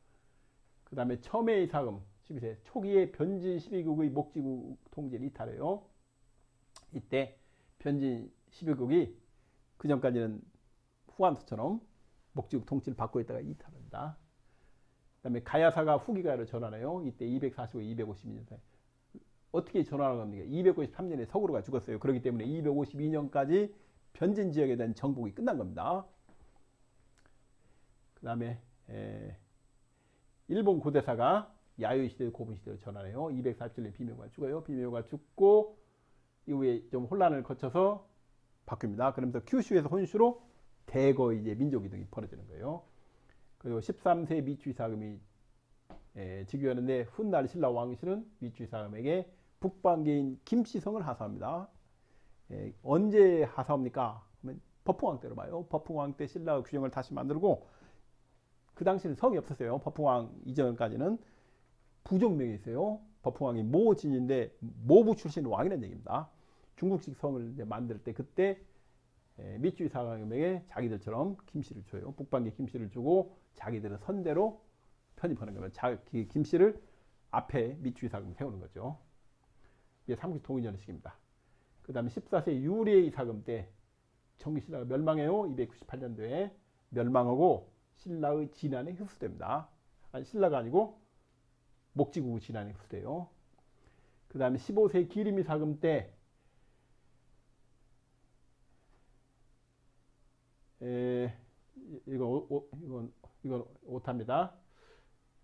그 다음에 첨예의 사금 12세 초기에 변진 12국의 목지국 통제를 이탈해요. 이때 변진 12국이 그 전까지는 후한서처럼 목지국 통치를 받고 있다가 이탈합니다. 그 다음에 가야사가 후기가야로 전환해요. 이때 245, 252년 사이. 어떻게 전환한 겁니까? 253년에 서구로가 죽었어요. 그렇기 때문에 252년까지 변진 지역에 대한 정복이 끝난 겁니다. 그 다음에 일본 고대사가 야요이 시대 고분 시대로 전환해요. 247년에 비묘가 죽어요. 비묘가 죽고 이후에 좀 혼란을 거쳐서 바뀝니다. 그러면서 큐슈에서 혼슈로 대거 이제 민족 이동이 벌어지는 거예요. 그리고 13세 미추이사금이 즉위하는데 훗날 신라 왕실은 미추이사금에게 북방계인 김씨성을 하사합니다. 언제 하사합니까? 그러면 법흥왕 때로 봐요. 법흥왕 때 신라 규정을 다시 만들고 그 당시는 성이 없었어요. 법흥왕 이전까지는 부족명이 있어요. 법흥왕이 모진인데 모부 출신 왕이라는 얘기입니다. 중국식 성을 이제 만들 때 그때 미추이사금에게 자기들처럼 김씨를 줘요. 북방계 김씨를 주고 자기들은 선대로 편입하는 거면 자기 김씨를 앞에 미추이사금 세우는 거죠. 이게 삼국지 통일연식입니다. 그 다음에 14세 유리의 사금 때 청기신라가 멸망해요. 298년도에 멸망하고 신라의 진안에 흡수됩니다. 아니 신라가 아니고 목지국의 진안에 흡수돼요. 그 다음에 15세 기림이 사금 때 이건 오타입니다.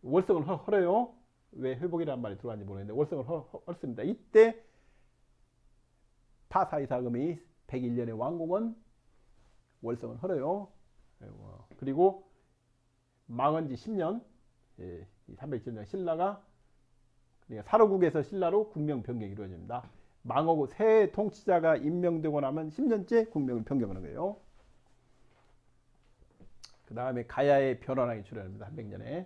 월성을 헐어요. 왜 회복이라는 말이 들어왔는지 모르겠는데 월성을 헐습니다. 이때 파사이사금이 101년의 왕공은 월성을 헐어요. 그리고 망한 지 10년, 307년 신라가, 그러니까 사로국에서 신라로 국명 변경이 이루어집니다. 망하고 새 통치자가 임명되고 나면 10년째 국명을 변경하는 거예요. 그 다음에 가야의 변환왕이 출현합니다. 300년에.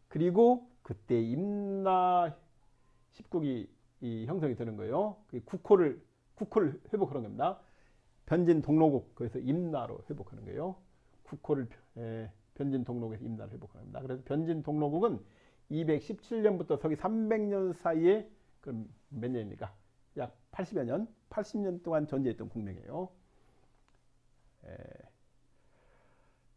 그리고 그때 임나 10국이 형성이 되는 거예요. 국호를 회복하는 겁니다. 변진 동로국, 거기서 임나로 회복하는 거예요. 국호를 변진 동로국에서 임나로 회복하는 겁니다. 그래서 변진 동로국은 217년부터 서기 300년 사이에, 그럼 몇 년입니까? 약 80여 년, 80년 동안 존재했던 국명이에요.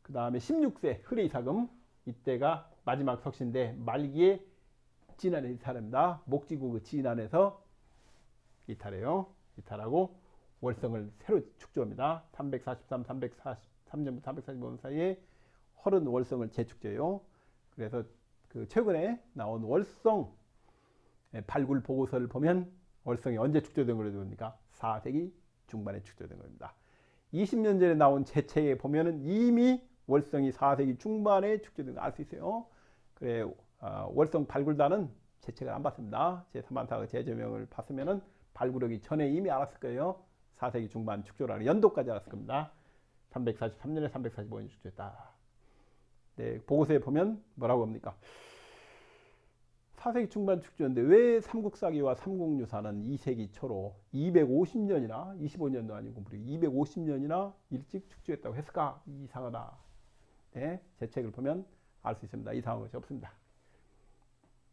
그 다음에 16세 흐레이사금, 이때가 마지막 석신데 말기에 진안에 이탈합니다. 목지국 진안에서 이탈해요. 이탈하고 월성을 새로 축조합니다. 343, 343년부터 345년 사이에 헐은 월성을 재축조해요. 그래서 그 최근에 나온 월성 발굴 보고서를 보면 월성이 언제 축조된 거니까 4세기 중반에 축조된 겁니다. 20년 전에 나온 제 책에 보면은 이미 월성이 4세기 중반에 축조된 거 알 수 있어요. 그래, 월성 발굴단은 제 책을 안 봤습니다. 제 3만사의 제조명을 봤으면은 발굴하기 전에 이미 알았을 거예요. 4세기 중반 축조라는 연도까지 알았을 겁니다. 343년에 345년 축조했다. 네, 보고서에 보면 뭐라고 합니까? 4세기 중반 축조인데 왜 삼국사기와 삼국유사는 2세기 초로 250년이나 25년도 아니고 무려 250년이나 일찍 축조했다고 했을까? 이상하다. 네, 제 책을 보면 알 수 있습니다. 이상한 것이 없습니다.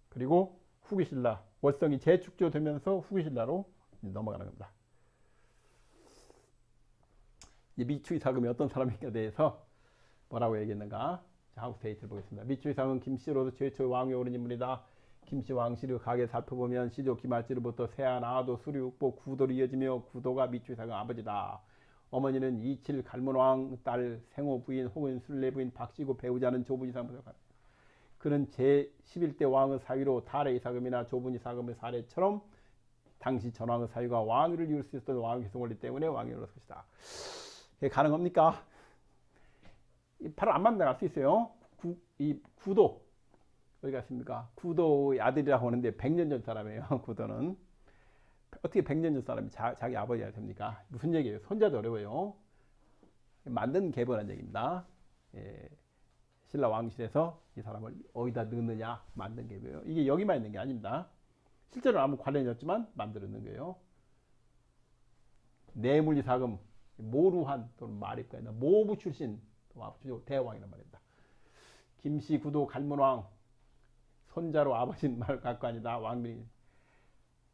그리고 후기신라, 월성이 재축조되면서 후기신라로 넘어가는 겁니다. 미추이사금이 어떤 사람인가에 대해서 뭐라고 얘기했는가? 한국 데이터를 보겠습니다. 미추이사금은 김씨로도 최초의 왕위에 오른 인물이다. 김씨 왕실을 가게 살펴보면 시조 기말지로부터 세안, 아도, 수류, uk보, 구도로 이어지며 구도가 미추이사금 아버지다. 어머니는 이칠 갈문왕 딸 생호 부인 혹은 순례 부인 박씨고 배우자는 조분이사금을 그는 제11대 왕의 사위로 달의 이사금이나 조분이 사금의 사례처럼 당시 전왕의 사위가 왕위를 이룰 수 있었던 왕위 계승 원리 때문에 왕위를 얻을 것이다. 이게 가능합니까? 바로 안 만나갈 수 있어요. 이 구도 어디 갔습니까? 구도의 아들이라고 하는데 100년 전 사람이에요. 구도는 어떻게 100년 전 사람이 자기 아버지가 됩니까? 무슨 얘기예요? 손자도 어려워요. 만든 계보라는 얘기입니다. 신라 왕실에서 이 사람을 어디다 넣느냐 만든 계보예요. 이게 여기만 있는 게 아닙니다. 실제로 아무 관련이 없지만 만들어낸 거예요. 내물리사금, 모루한 또는 마립가이나 모부 출신 대왕이란 말입니다. 김씨, 구도, 갈문왕 손자로 아버지는 말 갖고 아니다. 왕비이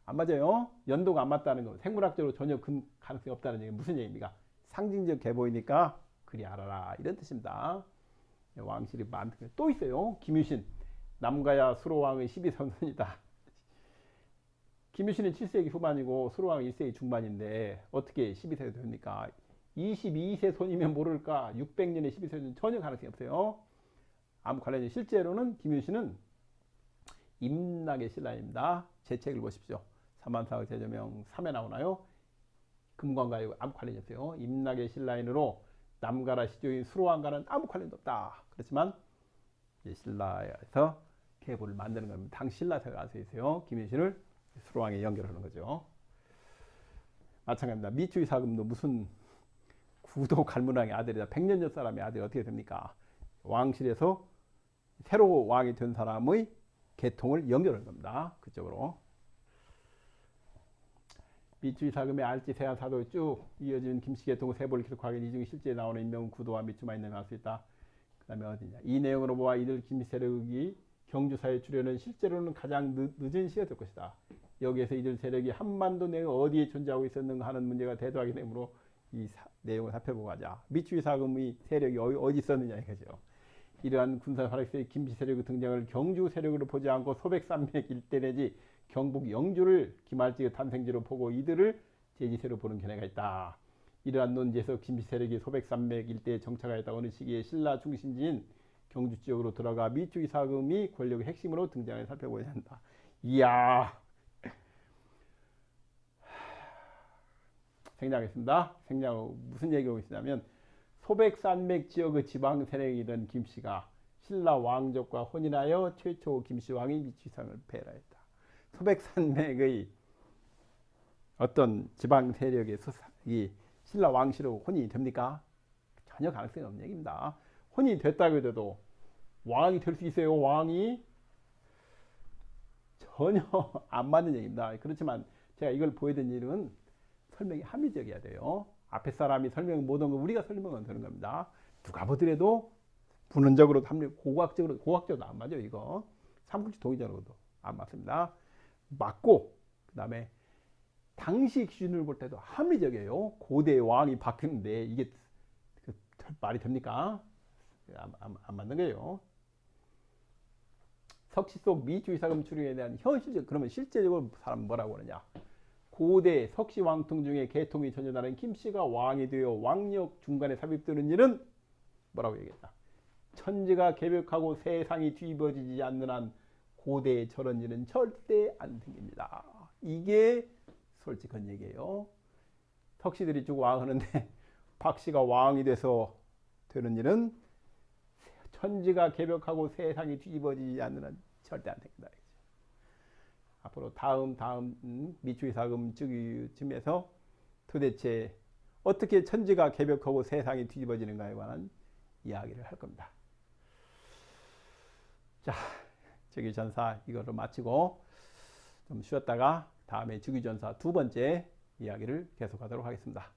안 맞아요. 연도가 안 맞다는 거. 생물학적으로 전혀 가능성이 없다는 얘기. 무슨 얘기입니까? 상징적 계보이니까 그리 알아라. 이런 뜻입니다. 왕실이 많은 또 있어요. 김유신, 남가야 수로왕의 12선손이다. 김유신은 7세기 후반이고 수로왕은 1세기 중반인데 어떻게 12세가 됩니까? 22세 손이면 모를까? 600년에 12세는 전혀 가능성이 없어요. 아무 관련이 실제로는 김유신은 임낙의 신라입니다. 제 책을 보십시오. 삼만사의 제조명 3에 나오나요? 금관과의 아무 관련이 없어요. 임낙의 신라인으로 남가라 시조인 수로왕과는 아무 관련도 없다. 그렇지만 신라에서 계보를 만드는 겁니다. 당시 신라사가 알 수 있어요. 김유신을 수로왕에 연결하는 거죠. 마찬가지입니다. 미추이사금도 무슨 구도 갈문왕의 아들이다. 100년 전 사람의 아들이 어떻게 됩니까? 왕실에서 새로 왕이 된 사람의 계통을 연결하는 겁니다. 그쪽으로. 미추이사금의 알지 세아사도 쭉 이어진 김씨 계통의 세보를 기록하기엔 이 중에 실제 나오는 인명은 구도와 미추만 있는 알 수 있다. 그 다음에 어디냐. 이 내용으로 보아 이들 김씨 세력이 경주사에 출현은 실제로는 가장 늦은 시기였을 것이다. 여기에서 이들 세력이 한반도 내에 어디에 존재하고 있었는가 하는 문제가 대두하게 되므로 이 내용을 살펴보고 가자. 미추이사금의 세력이 어디 있었느냐 이거죠. 이러한 군사 활약세의 김씨 세력의 등장을 경주 세력으로 보지 않고 소백산맥 일대 내지 경북 영주를 기말지의 탄생지로 보고 이들을 제지세로 보는 견해가 있다. 이러한 논지에서 김씨 세력이 소백산맥 일대에 정착하였다. 어느 시기에 신라 중심지인 경주 지역으로 들어가 미추 이사금이 권력의 핵심으로 등장해 살펴보야 한다. 이야, 생략하겠습니다. 생략 후 무슨 얘기하고 있냐면 소백산맥 지역의 지방 세력이던 김씨가 신라 왕족과 혼인하여 최초 김씨왕이 미추 이사금을 폐하였다. 소백산맥의 어떤 지방 세력의 이 신라 왕씨로 혼인이 됩니까? 전혀 가능성이 없는 얘기입니다. 혼인이 됐다고 해도 왕이 될 수 있어요? 왕이? 전혀 안 맞는 얘기입니다. 그렇지만 제가 이걸 보여드린 이유는 설명이 합리적이어야 돼요. 앞에 사람이 설명 못한 거 우리가 설명은 되는 겁니다. 누가 보더라도 분원적으로 고학적으로 안 맞아요. 이거 삼국지 동의적으로도 안 맞습니다. 맞고 그 다음에 당시 기준을 볼 때도 합리적이에요. 고대 왕이 바뀌는데 이게 말이 됩니까? 안 맞는 거예요. 석시 속 미추 이사금 출현에 대한 현실적, 그러면 실제적으로 사람 뭐라고 그러냐? 고대 석시 왕통 중에 계통이 전혀 다른 김씨가 왕이 되어 왕력 중간에 삽입되는 일은 뭐라고 얘기했다? 천지가 개벽하고 세상이 뒤집어지지 않는 한 고대에 저런 일은 절대 안 생깁니다. 이게 솔직한 얘기예요. 석씨들이 쭉 왕하는데 박씨가 왕이 돼서 되는 일은 천지가 개벽하고 세상이 뒤집어지지 않는 한 절대 안 생긴다. 앞으로 다음 미추 이사금 즉위쯤에서 도대체 어떻게 천지가 개벽하고 세상이 뒤집어지는가에 관한 이야기를 할 겁니다. 자, 즉위전사 이거를 마치고 좀 쉬었다가 다음에 즉위전사 두 번째 이야기를 계속하도록 하겠습니다.